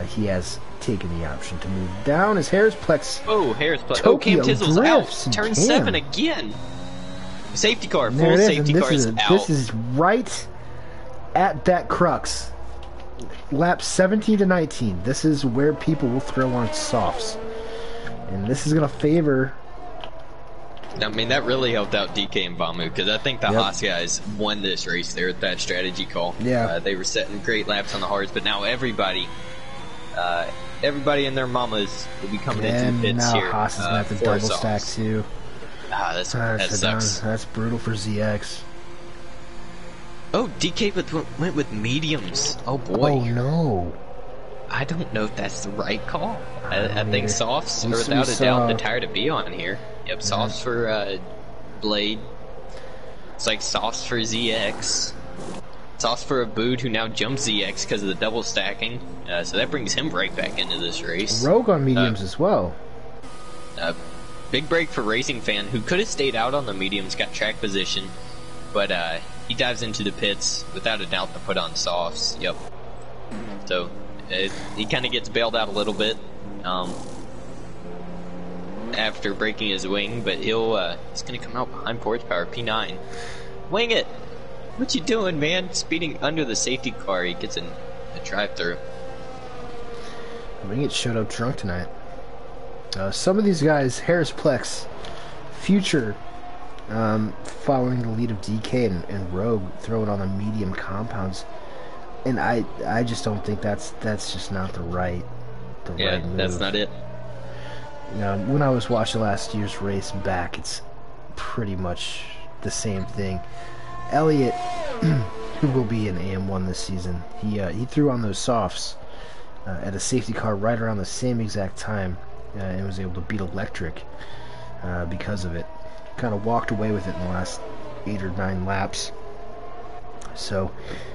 he has taken the option to move down as Harris Plex. Oh, Harris Plex. Tokyo Cam Tizzle's drifts out. Turn and 7 again. Safety car. There Full it is, safety car is out. This is right at that crux. Lap 17 to 19. This is where people will throw on softs. And this is going to favor... I mean, that really helped out DK and Vamu, because I think the Haas guys won this race there with that strategy call. Yeah. They were setting great laps on the hards, but now everybody and their mamas will be coming into the pits now here. Haas is going to have to double stack too. That sucks. That's brutal for ZX. Oh, DK went with mediums. Oh boy. Oh no. I don't know if that's the right call. I think softs are We without a saw- doubt the tire to be on here. Yep, softs for Blade. It's like softs for ZX. Softs for a Boot who now jumps ZX because of the double stacking. So that brings him right back into this race. Rogue on mediums as well. Big break for Racing Fan, who could have stayed out on the mediums, got track position, but he dives into the pits without a doubt to put on softs. Yep. So he kind of gets bailed out a little bit after breaking his wing, but he's gonna come out behind Porsche Power P9. Wing it! What you doing, man? Speeding under the safety car, he gets a drive-through. Wing it showed up drunk tonight. Some of these guys, Harris Plex, Future, following the lead of DK and Rogue, throwing on the medium compounds, and I just don't think that's just not the right move. That's not it. When I was watching last year's race back, it's pretty much the same thing. Elliott, who will be in AM1 this season, he threw on those softs at a safety car right around the same exact time, and was able to beat Electric because of it. Kind of walked away with it in the last 8 or 9 laps. So,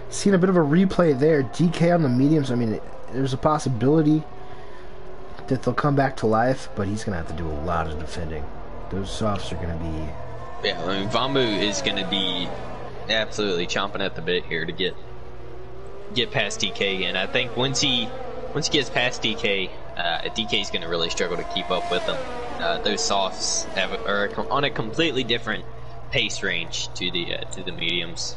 seeing a bit of a replay there. DK on the mediums, I mean, there's a possibility that they'll come back to life, but he's going to have to do a lot of defending. Those softs are going to be... Yeah, I mean, Vamu is going to be absolutely chomping at the bit here to get past DK, and I think once he gets past DK, DK's going to really struggle to keep up with him. Those softs are on a completely different pace range to the mediums,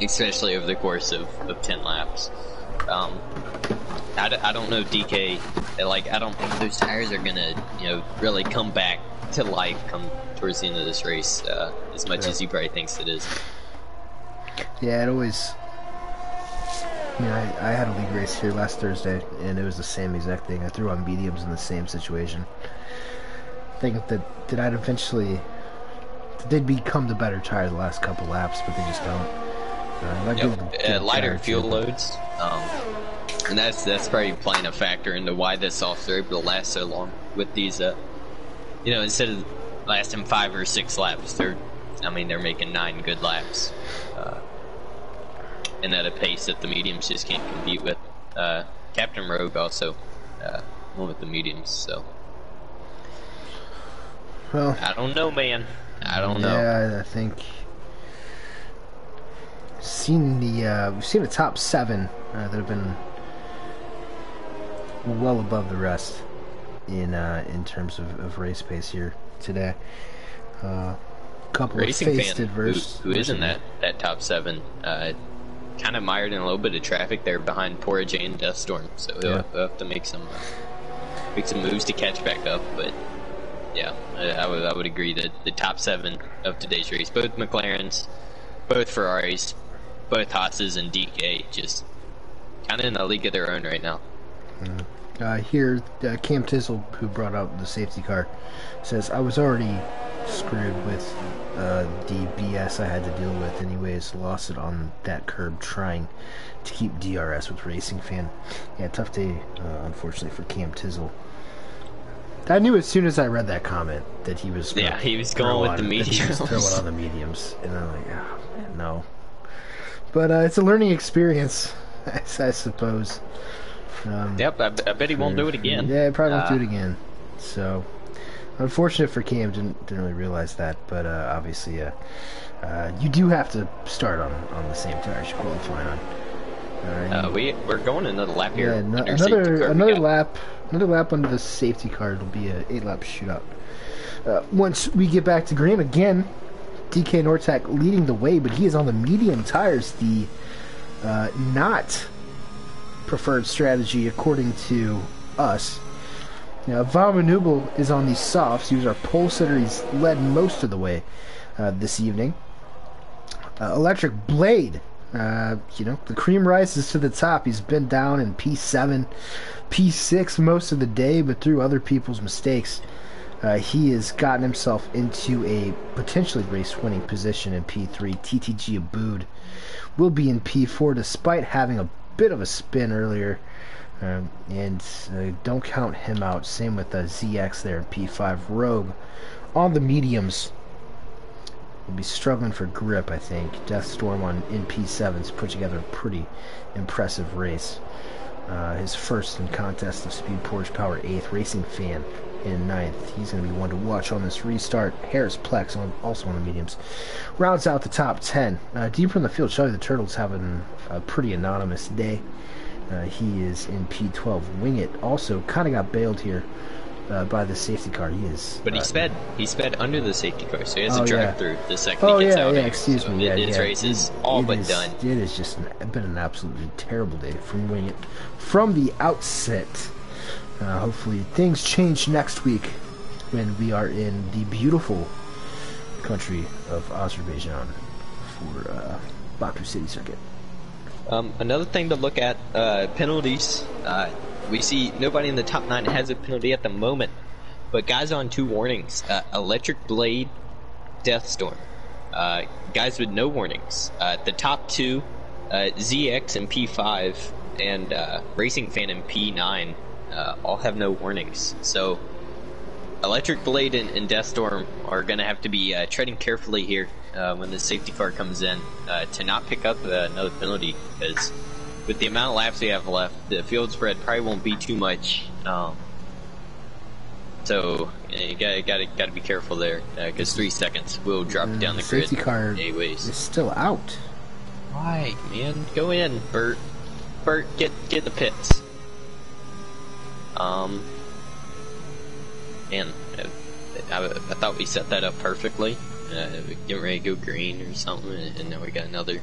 especially over the course of 10 laps. I don't know DK. I don't think those tires are gonna really come back to life come towards the end of this race as much as he probably thinks it is. Yeah, it always. I had a league race here last Thursday, and it was the same exact thing. I threw on mediums in the same situation, thinking that I'd eventually they'd become the better tire the last couple laps, but they just don't. Lighter fuel loads, and that's probably playing a factor into why the softs are able to last so long with these. Instead of lasting 5 or 6 laps, they're making 9 good laps. And at a pace that the mediums just can't compete with. Captain Rogue also went with the mediums, so. Well, I don't know, man. I don't know. Yeah, I think we've seen the top 7 that have been well above the rest in terms of race pace here today. Couple Racing of faced Fan, adverse who is in that top 7, kind of mired in a little bit of traffic there behind Pora J and Deathstorm, so he'll have to make some moves to catch back up. But yeah, I would agree that the top 7 of today's race, both McLarens, both Ferraris, both Haas's, and DK, just kind of in a league of their own right now. Here, Cam Tizzle, who brought out the safety car, says, I was already screwed with the BS I had to deal with anyways. Lost it on that curb trying to keep DRS with Racing Fan. Yeah, tough day, unfortunately, for Cam Tizzle. I knew as soon as I read that comment that he was. Yeah, he was going with the mediums. He was throwing on the mediums, and I'm like, oh, man, no. But it's a learning experience, I suppose. Yep, I bet he won't do it again. Yeah, he probably won't do it again. So, unfortunate for Cam, didn't really realize that. But obviously, you do have to start on the same tires you're qualifying on. We're going another lap here. Yeah, another lap under the safety car. It'll be an 8-lap shootout. Once we get back to green again, DK Nortec leading the way, but he is on the medium tires. The not preferred strategy according to us. Now, Valmanubel is on the softs. He was our pole sitter. He's led most of the way this evening. Electric Blade, the cream rises to the top. He's been down in P7, P6 most of the day, but through other people's mistakes, he has gotten himself into a potentially race-winning position in P3. TTG Abood will be in P4 despite having a bit of a spin earlier, and don't count him out. Same with ZX there in P5. Rogue on the mediums will be struggling for grip, I think. Deathstorm in P7's put together a pretty impressive race. His first in contest of Speed Porsche Power 8th. Racing Fan in 9th. He's going to be one to watch on this restart. Harris Plex also on the mediums. Rounds out the top 10. Deeper in the field, Shelly the Turtle's having a pretty anonymous day. He is in P12. Wing It also kind of got bailed here by the safety car. But he sped. He sped under the safety car, so he has to drive through the second he gets out. Excuse me. His race is all but done. It has just been an absolutely terrible day from Wing It from the outset. Hopefully things change next week when we are in the beautiful country of Azerbaijan for Baku City Circuit. Another thing to look at, penalties. We see nobody in the top 9 has a penalty at the moment, but guys on 2 warnings. Electric Blade, Deathstorm. Guys with no warnings. The top 2, ZX in P5 and Racing Fan in P9, all have no warnings. So Electric Blade and Deathstorm are going to have to be treading carefully here when the safety car comes in to not pick up another penalty, because with the amount of laps we have left, the field spread probably won't be too much. So you gotta be careful there, because 3 seconds will drop you down the grid. Safety car anyways. is still out. Why, man? Go in, Bert. Bert, get in the pits. Man, I thought we set that up perfectly. Getting ready to go green or something, and now we got another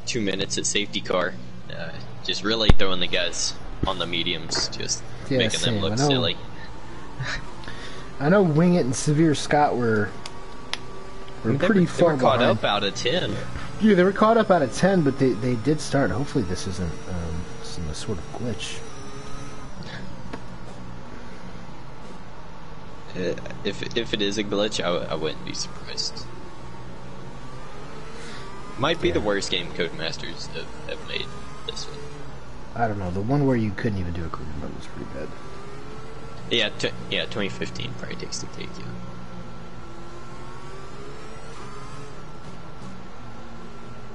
2 minutes at safety car. Just really throwing the guys on the mediums, just making them look silly. I know Wing It and Severe Scott were pretty far behind. They were caught up out of 10. Yeah, they were caught up out of 10, but they did start. Hopefully this isn't some sort of glitch. If it is a glitch, I wouldn't be surprised. Might be the worst game Codemasters have made this one. I don't know. The one where you couldn't even do a career mode was pretty bad. Yeah, 2015 probably takes the cake, yeah.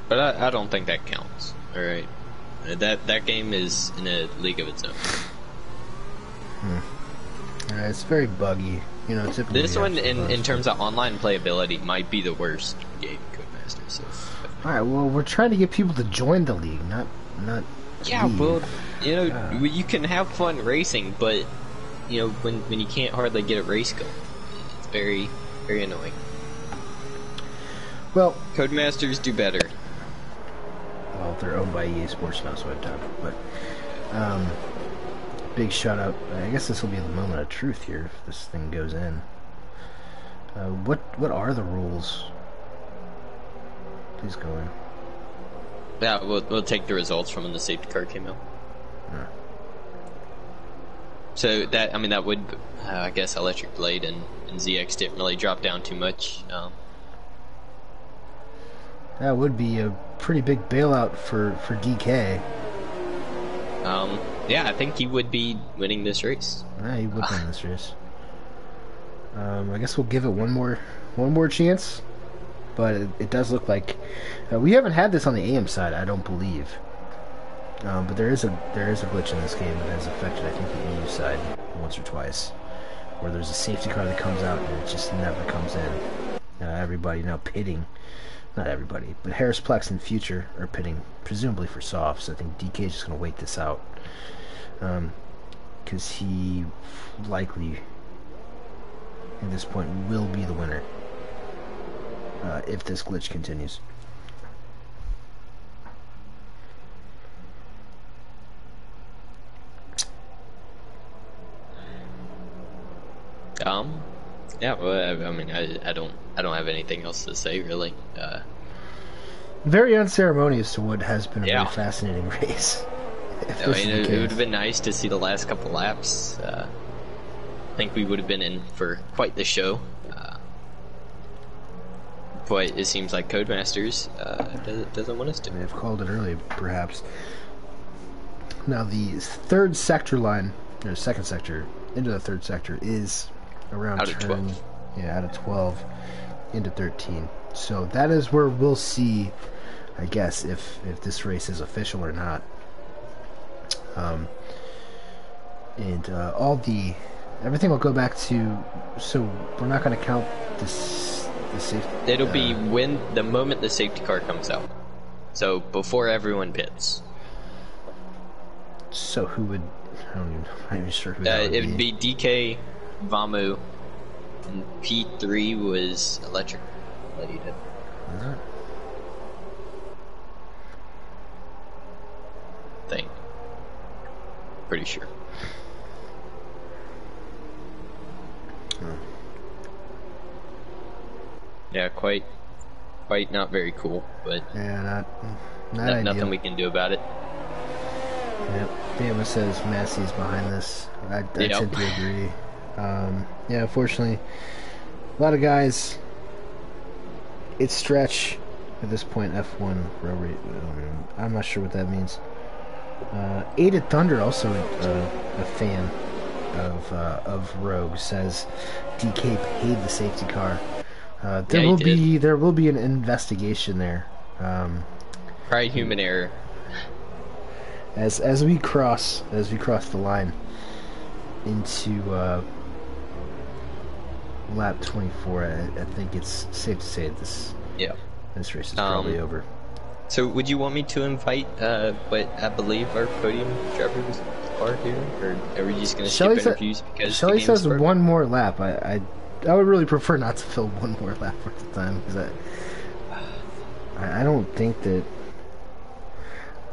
But I don't think that counts. Alright. That game is in a league of its own. It's very buggy. Typically this one, in terms of online playability, might be the worst game Codemasters has. Alright, well, we're trying to get people to join the league, not yeah, leave. well, you can have fun racing, but when you can't hardly get a race going, it's very, very annoying. Well, Codemasters do better. Well, they're owned by EA Sports now, so I've done. But big shout out. I guess this will be the moment of truth here if this thing goes in. What are the rules? Please go in. Yeah, we'll take the results from when the safety car came out. Yeah. So that would, I guess, Electric Blade and ZX didn't really drop down too much. That would be a pretty big bailout for DK. Yeah, I think he would be winning this race. Yeah, he would win this race. I guess we'll give it one more chance. But it does look like we haven't had this on the AM side, I don't believe. But there is a glitch in this game that has affected, I think, the EU side once or twice, where there's a safety car that comes out and it just never comes in. Everybody now pitting, not everybody, but Harris, Plex, and Future are pitting, presumably for softs. I think DK is just going to wait this out, because he likely, at this point, will be the winner if this glitch continues. Yeah, well, I mean, I don't have anything else to say, really. Very unceremonious to what has been a very fascinating race. I mean, it would have been nice to see the last couple laps. I think we would have been in for quite the show. But it seems like Codemasters doesn't want us to. They've called it early, perhaps. Now, the third sector line, or second sector, into the third sector, is around out of 12. Yeah, out of 12 into 13. So that is where we'll see, I guess, if this race is official or not. And everything will go back to, so we're not going to count this safety. It'll be the moment the safety car comes out. So before everyone pits. So who would, I'm not even sure who that would it would be DK, Vamu, and P3 was Electric that he did. Think. Pretty sure. Yeah, quite not very cool, but yeah, not nothing we can do about it. Yep. Bama says Massey's behind this. I tend to agree. Yeah, unfortunately, a lot of guys. It's stretch at this point. F1 railway. I'm not sure what that means. Aided Thunder, also a fan of Rogue, says DK paid the safety car. There will be an investigation there. Probably human error. As we cross the line into lap 24, I think it's safe to say that this race is probably over. So would you want me to invite what I believe our podium drivers are here, or are we just going to skip interviews because Shelly says one more lap? I would really prefer not to fill one more lap worth of time, because I don't think that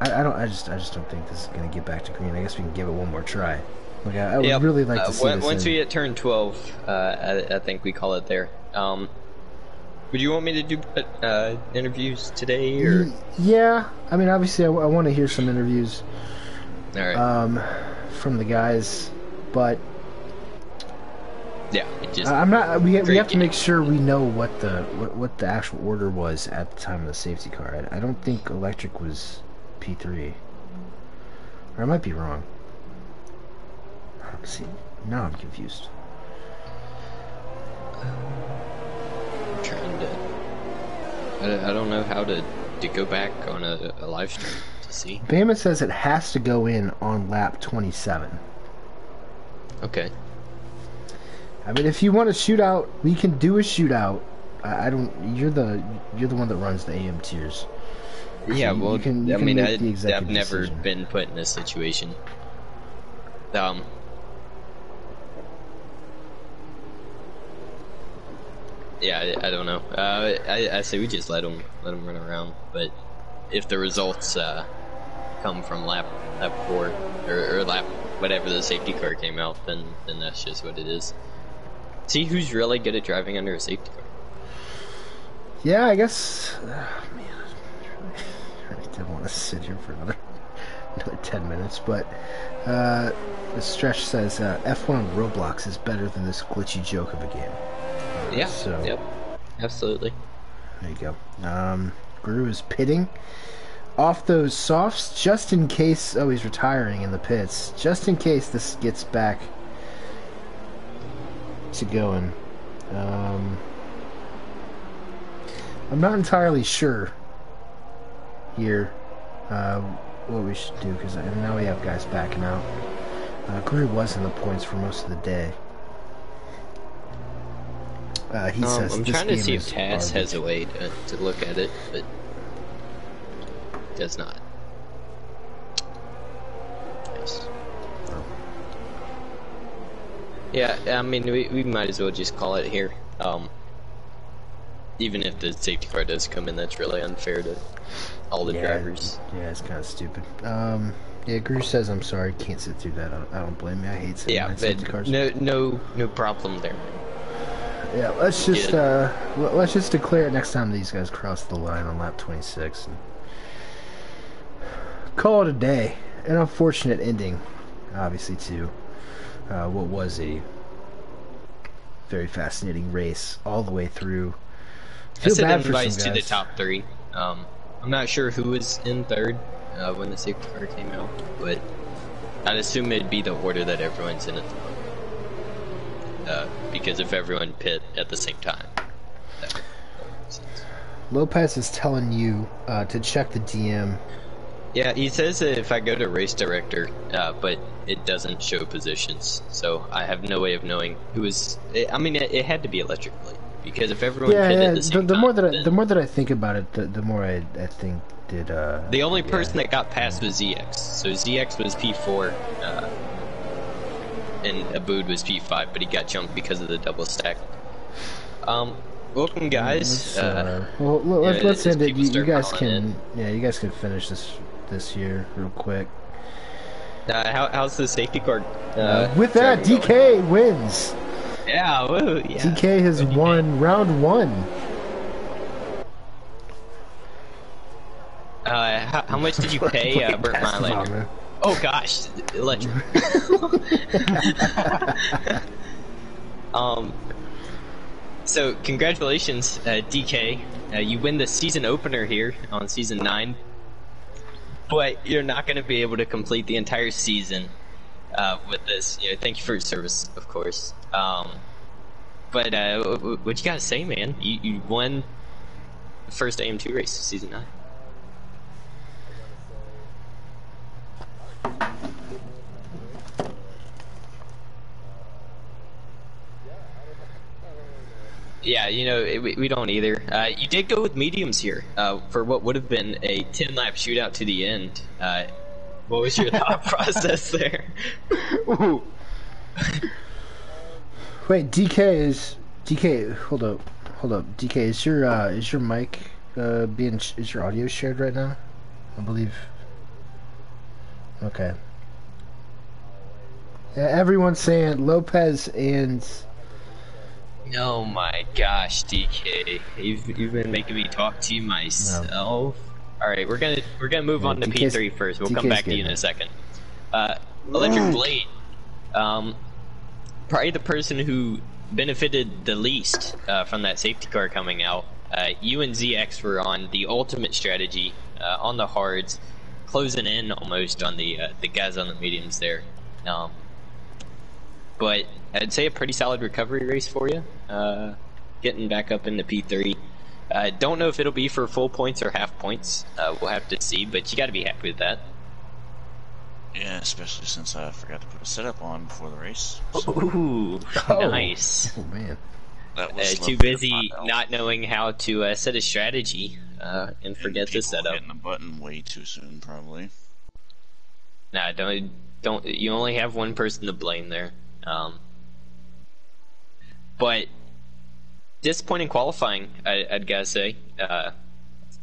I just don't think this is going to get back to green. I guess we can give it one more try. Like, I would really like to see this. Once we hit turn 12, I think we call it there. Would you want me to do interviews today, or? Yeah, I mean, obviously, I want to hear some interviews. All right. From the guys, but yeah, I'm not. We have to make sure we know what the actual order was at the time of the safety car. I don't think Electric was P3, or I might be wrong. See, now I'm confused. I'm trying to. I don't know how to go back on a live stream to see. Bama says it has to go in on lap 27. Okay. I mean, if you want a shootout, we can do a shootout. I don't. You're the one that runs the AM tiers. Yeah, well, you can I mean, I've never decision. been put in this situation. Yeah, I don't know. I say we just let them run around. But if the results come from lap 4 or lap whatever the safety car came out, then that's just what it is. See who's really good at driving under a safety car. Yeah, I guess. Man, I didn't want to sit here for another 10 minutes, but the stretch says F1 on Roblox is better than this glitchy joke of a game. Yeah. So, yep. Absolutely. There you go. Guru is pitting off those softs just in case. Oh, he's retiring in the pits. Just in case this gets back to going. Um, I'm not entirely sure here what we should do, because now we have guys backing out. Greer was in the points for most of the day. He says I'm this trying to game see is if Taz garbage. has a way to look at it, but does not. Nice. Yeah, I mean, we might as well just call it here. Even if the safety car does come in, that's really unfair to all the drivers. Yeah, it's kind of stupid. Yeah, Greer says I'm sorry, can't sit through that. I don't blame you. I hate sitting behind safety cars. No problem there. Yeah, let's just declare it next time these guys cross the line on lap 26 and call it a day. An unfortunate ending, obviously, to what was a very fascinating race all the way through. I said invites to the top 3. I'm not sure who was in 3rd when the safety car came out, but I'd assume it'd be the order that everyone's in at the moment. Because if everyone pit at the same time, that would make sense. Lopez is telling you to check the DM. Yeah, he says that if I go to race director, but it doesn't show positions, so I have no way of knowing who is. I mean, it had to be electric plate, because if everyone pitted at the same time, the more that I think about it, the more I think did. The only person that got passed was ZX. So ZX was P4. And Abood was P5, but he got jumped because of the double stack. Welcome, guys. Let's end it. You guys can, you guys can finish this here real quick. How's the safety car? With that, DK wins. Yeah, woo, yeah. DK has won round 1. How much did you pay Burt Mylander? Oh gosh, electric. So congratulations, DK. You win the season opener here on season 9, but you're not going to be able to complete the entire season with this. Thank you for your service, of course. But what you gotta say, man? You won the first AM2 race, season 9. Yeah, we don't either. You did go with mediums here for what would have been a 10-lap shootout to the end. What was your thought process there? Ooh. Wait, DK. Hold up. DK, is your mic is your audio shared right now? I believe. Okay. Yeah, everyone's saying Lopez and. Oh my gosh, DK, you've been making me talk to you myself. No. All right, we're gonna move on to P3 first. We'll come back to you in a second. Electric Blade, probably the person who benefited the least from that safety car coming out. You and ZX were on the ultimate strategy on the hards, closing in almost on the guys on the mediums there. But I'd say a pretty solid recovery race for you, getting back up into P3. Don't know if it'll be for full points or half points. We'll have to see, but you got to be happy with that. Yeah, especially since I forgot to put a setup on before the race. So. Ooh, nice. Oh man, that was too busy not knowing how to set a strategy and forget the setup. Hitting the button way too soon, probably. Nah, don't. You only have one person to blame there. But disappointing qualifying, I'd gotta say.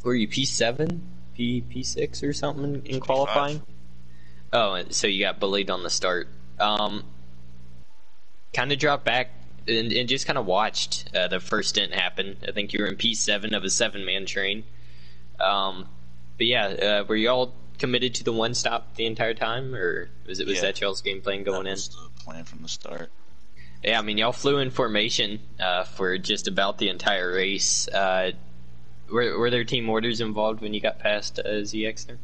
Were you P7, P6 or something in qualifying? Oh, so you got bullied on the start. Kind of dropped back and just kind of watched the first stint happen. I think you were in P7 of a 7-man train. But yeah, were you all committed to the one stop the entire time, or was that y'all's game plan going in? That was the plan from the start. Yeah, I mean, y'all flew in formation for just about the entire race. Were there team orders involved when you got past ZX there?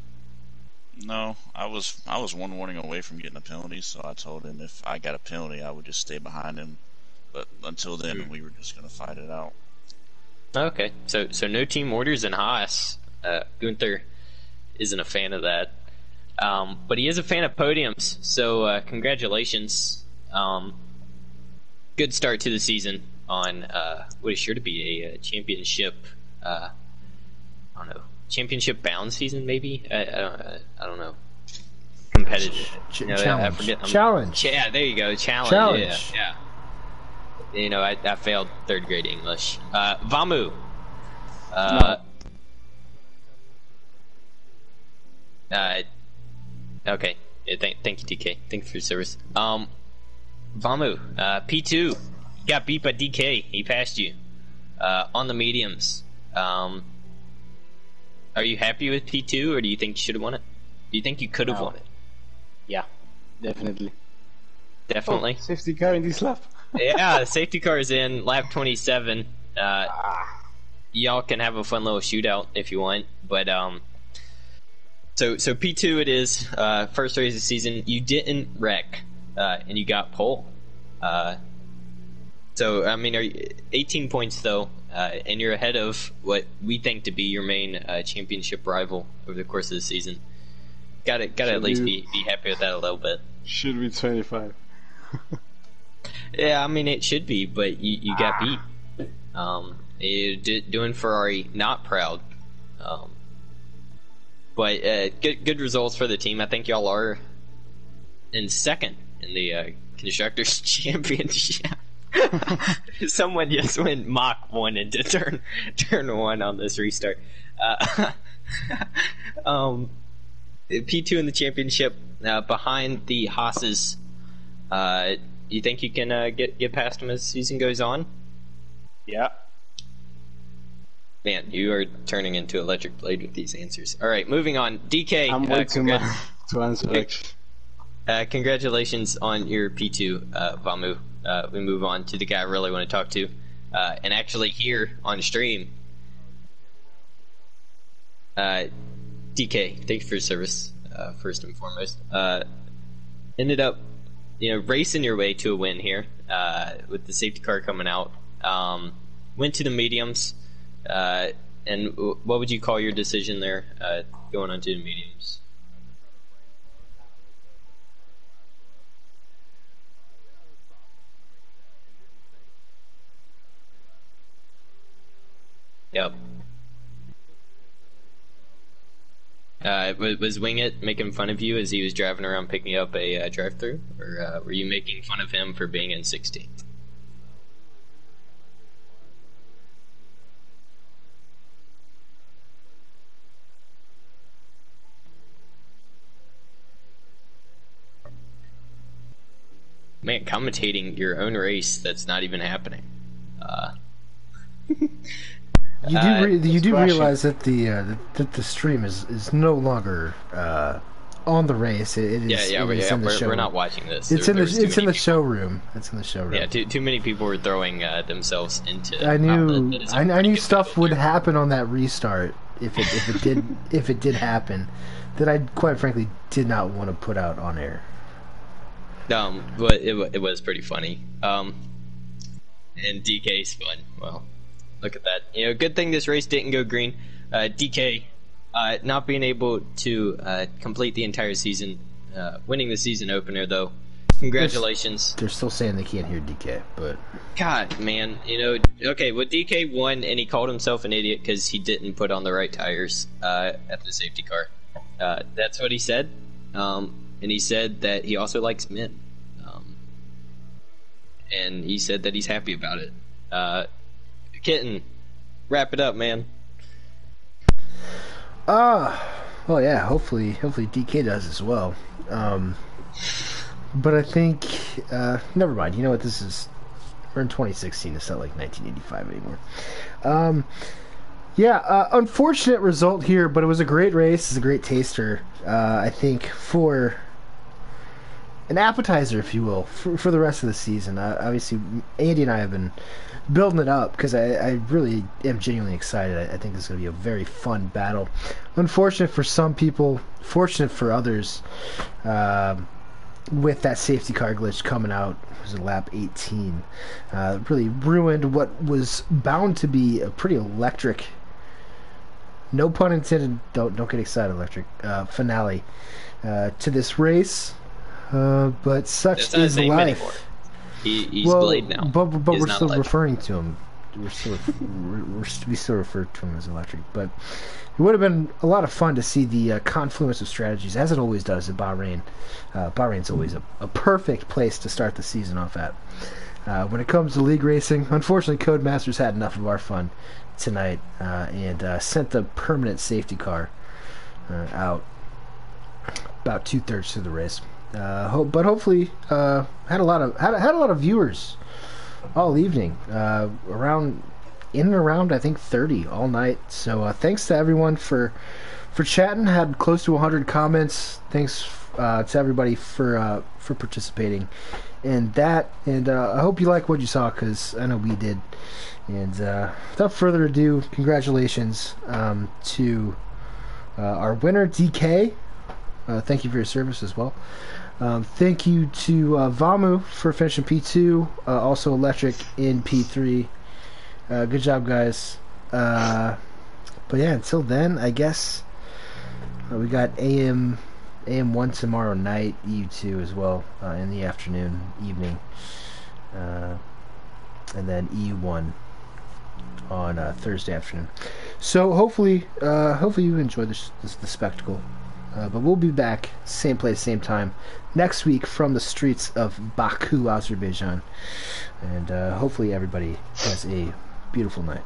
No, I was one warning away from getting a penalty, so I told him if I got a penalty, I would just stay behind him But until then, we were just going to fight it out. Okay, so no team orders in Haas. Gunther isn't a fan of that, but he is a fan of podiums. So congratulations. Good start to the season on what is sure to be a championship. I don't know, championship bound season maybe. I don't know. Competitive. Challenge. Challenge. Yeah, there you go. Challenge. Yeah. You know, I failed third grade English. Vamu. No. Okay. Yeah, thank you, DK. Thank you for your service. Vamu. P2. You got beat by DK. He passed you. On the mediums. Are you happy with P2, or do you think you should have won it? Do you think you could have won it? Yeah, definitely. Definitely. Oh, safety car in this lap. Yeah, the safety car is in lap 27. Y'all can have a fun little shootout if you want, but so P2 it is. First race of the season. You didn't wreck, and you got pole. So I mean, 18 points though, and you're ahead of what we think to be your main championship rival over the course of the season. Got to at least be happy with that a little bit. Should be 25. Yeah, I mean it should be, but you got beat. You're doing Ferrari not proud, but good results for the team. I think y'all are in second in the constructors championship. Someone just went Mach 1 into turn 1 on this restart. P2 in the championship, behind the Haas's. You think you can get past them as the season goes on? Yeah. Man, you are turning into Electric Blade with these answers. All right, moving on. DK, I'm way too much to answer. Congratulations on your P2, Vamu. We move on to the guy I really want to talk to, and actually here on stream. DK, thank you for your service, first and foremost. Ended up, racing your way to a win here, with the safety car coming out. Went to the mediums, and what would you call your decision there, going on to the mediums? Yep. Was Wing It making fun of you as he was driving around picking up a drive-thru, or were you making fun of him for being in 16th? Man, commentating your own race that's not even happening. You do realize that the stream is no longer on the race. It is in the show. We're not watching this. It's in the showroom. It's in the showroom. Yeah, too many people were throwing themselves into. I knew stuff would happen on that restart if it did happen that I quite frankly did not want to put out on air. But it was pretty funny. And DK's fun. Well, look at that. Good thing this race didn't go green. DK, not being able to complete the entire season, winning the season opener though. Congratulations. They're still saying they can't hear DK, but God, man, okay. Well, DK won, and he called himself an idiot because he didn't put on the right tires at the safety car. That's what he said. And he said that he also likes men. And he said that he's happy about it. Kitten, wrap it up, man. Well, yeah. Hopefully DK does as well. But I think never mind. You know what? This is we're in 2016. It's not like 1985 anymore. Yeah. Unfortunate result here, but it was a great race. It's a great taster. I think for an appetizer, if you will, for the rest of the season. Obviously, Andy and I have been building it up because I really am genuinely excited. I think it's going to be a very fun battle. Unfortunate for some people, fortunate for others. with that safety car glitch coming out, it was lap 18. Really ruined what was bound to be a pretty electric, no pun intended, don't get excited, electric, finale to this race. But such is life. Anymore. He's Blade now. But we're still legend. referring to him. We still refer to him as electric. But it would have been a lot of fun to see the confluence of strategies, as it always does in Bahrain. Bahrain's always a perfect place to start the season off at. When it comes to league racing, unfortunately, Codemasters had enough of our fun tonight and sent the permanent safety car out about 2/3 through the race. But hopefully had a lot of viewers all evening, in and around I think 30 all night. So thanks to everyone for chatting. Had close to 100 comments. Thanks to everybody for participating in that. And I hope you like what you saw, because I know we did. And without further ado, congratulations to our winner, DK. Thank you for your service as well. Thank you to Vamu for finishing P2, also Electric in P3. Good job, guys. But yeah, until then, I guess we got AM1 tomorrow night, EU2 as well, in the evening, and then EU1 on Thursday afternoon. So hopefully you enjoy the spectacle. But we'll be back, same place, same time, next week from the streets of Baku, Azerbaijan. And hopefully everybody has a beautiful night.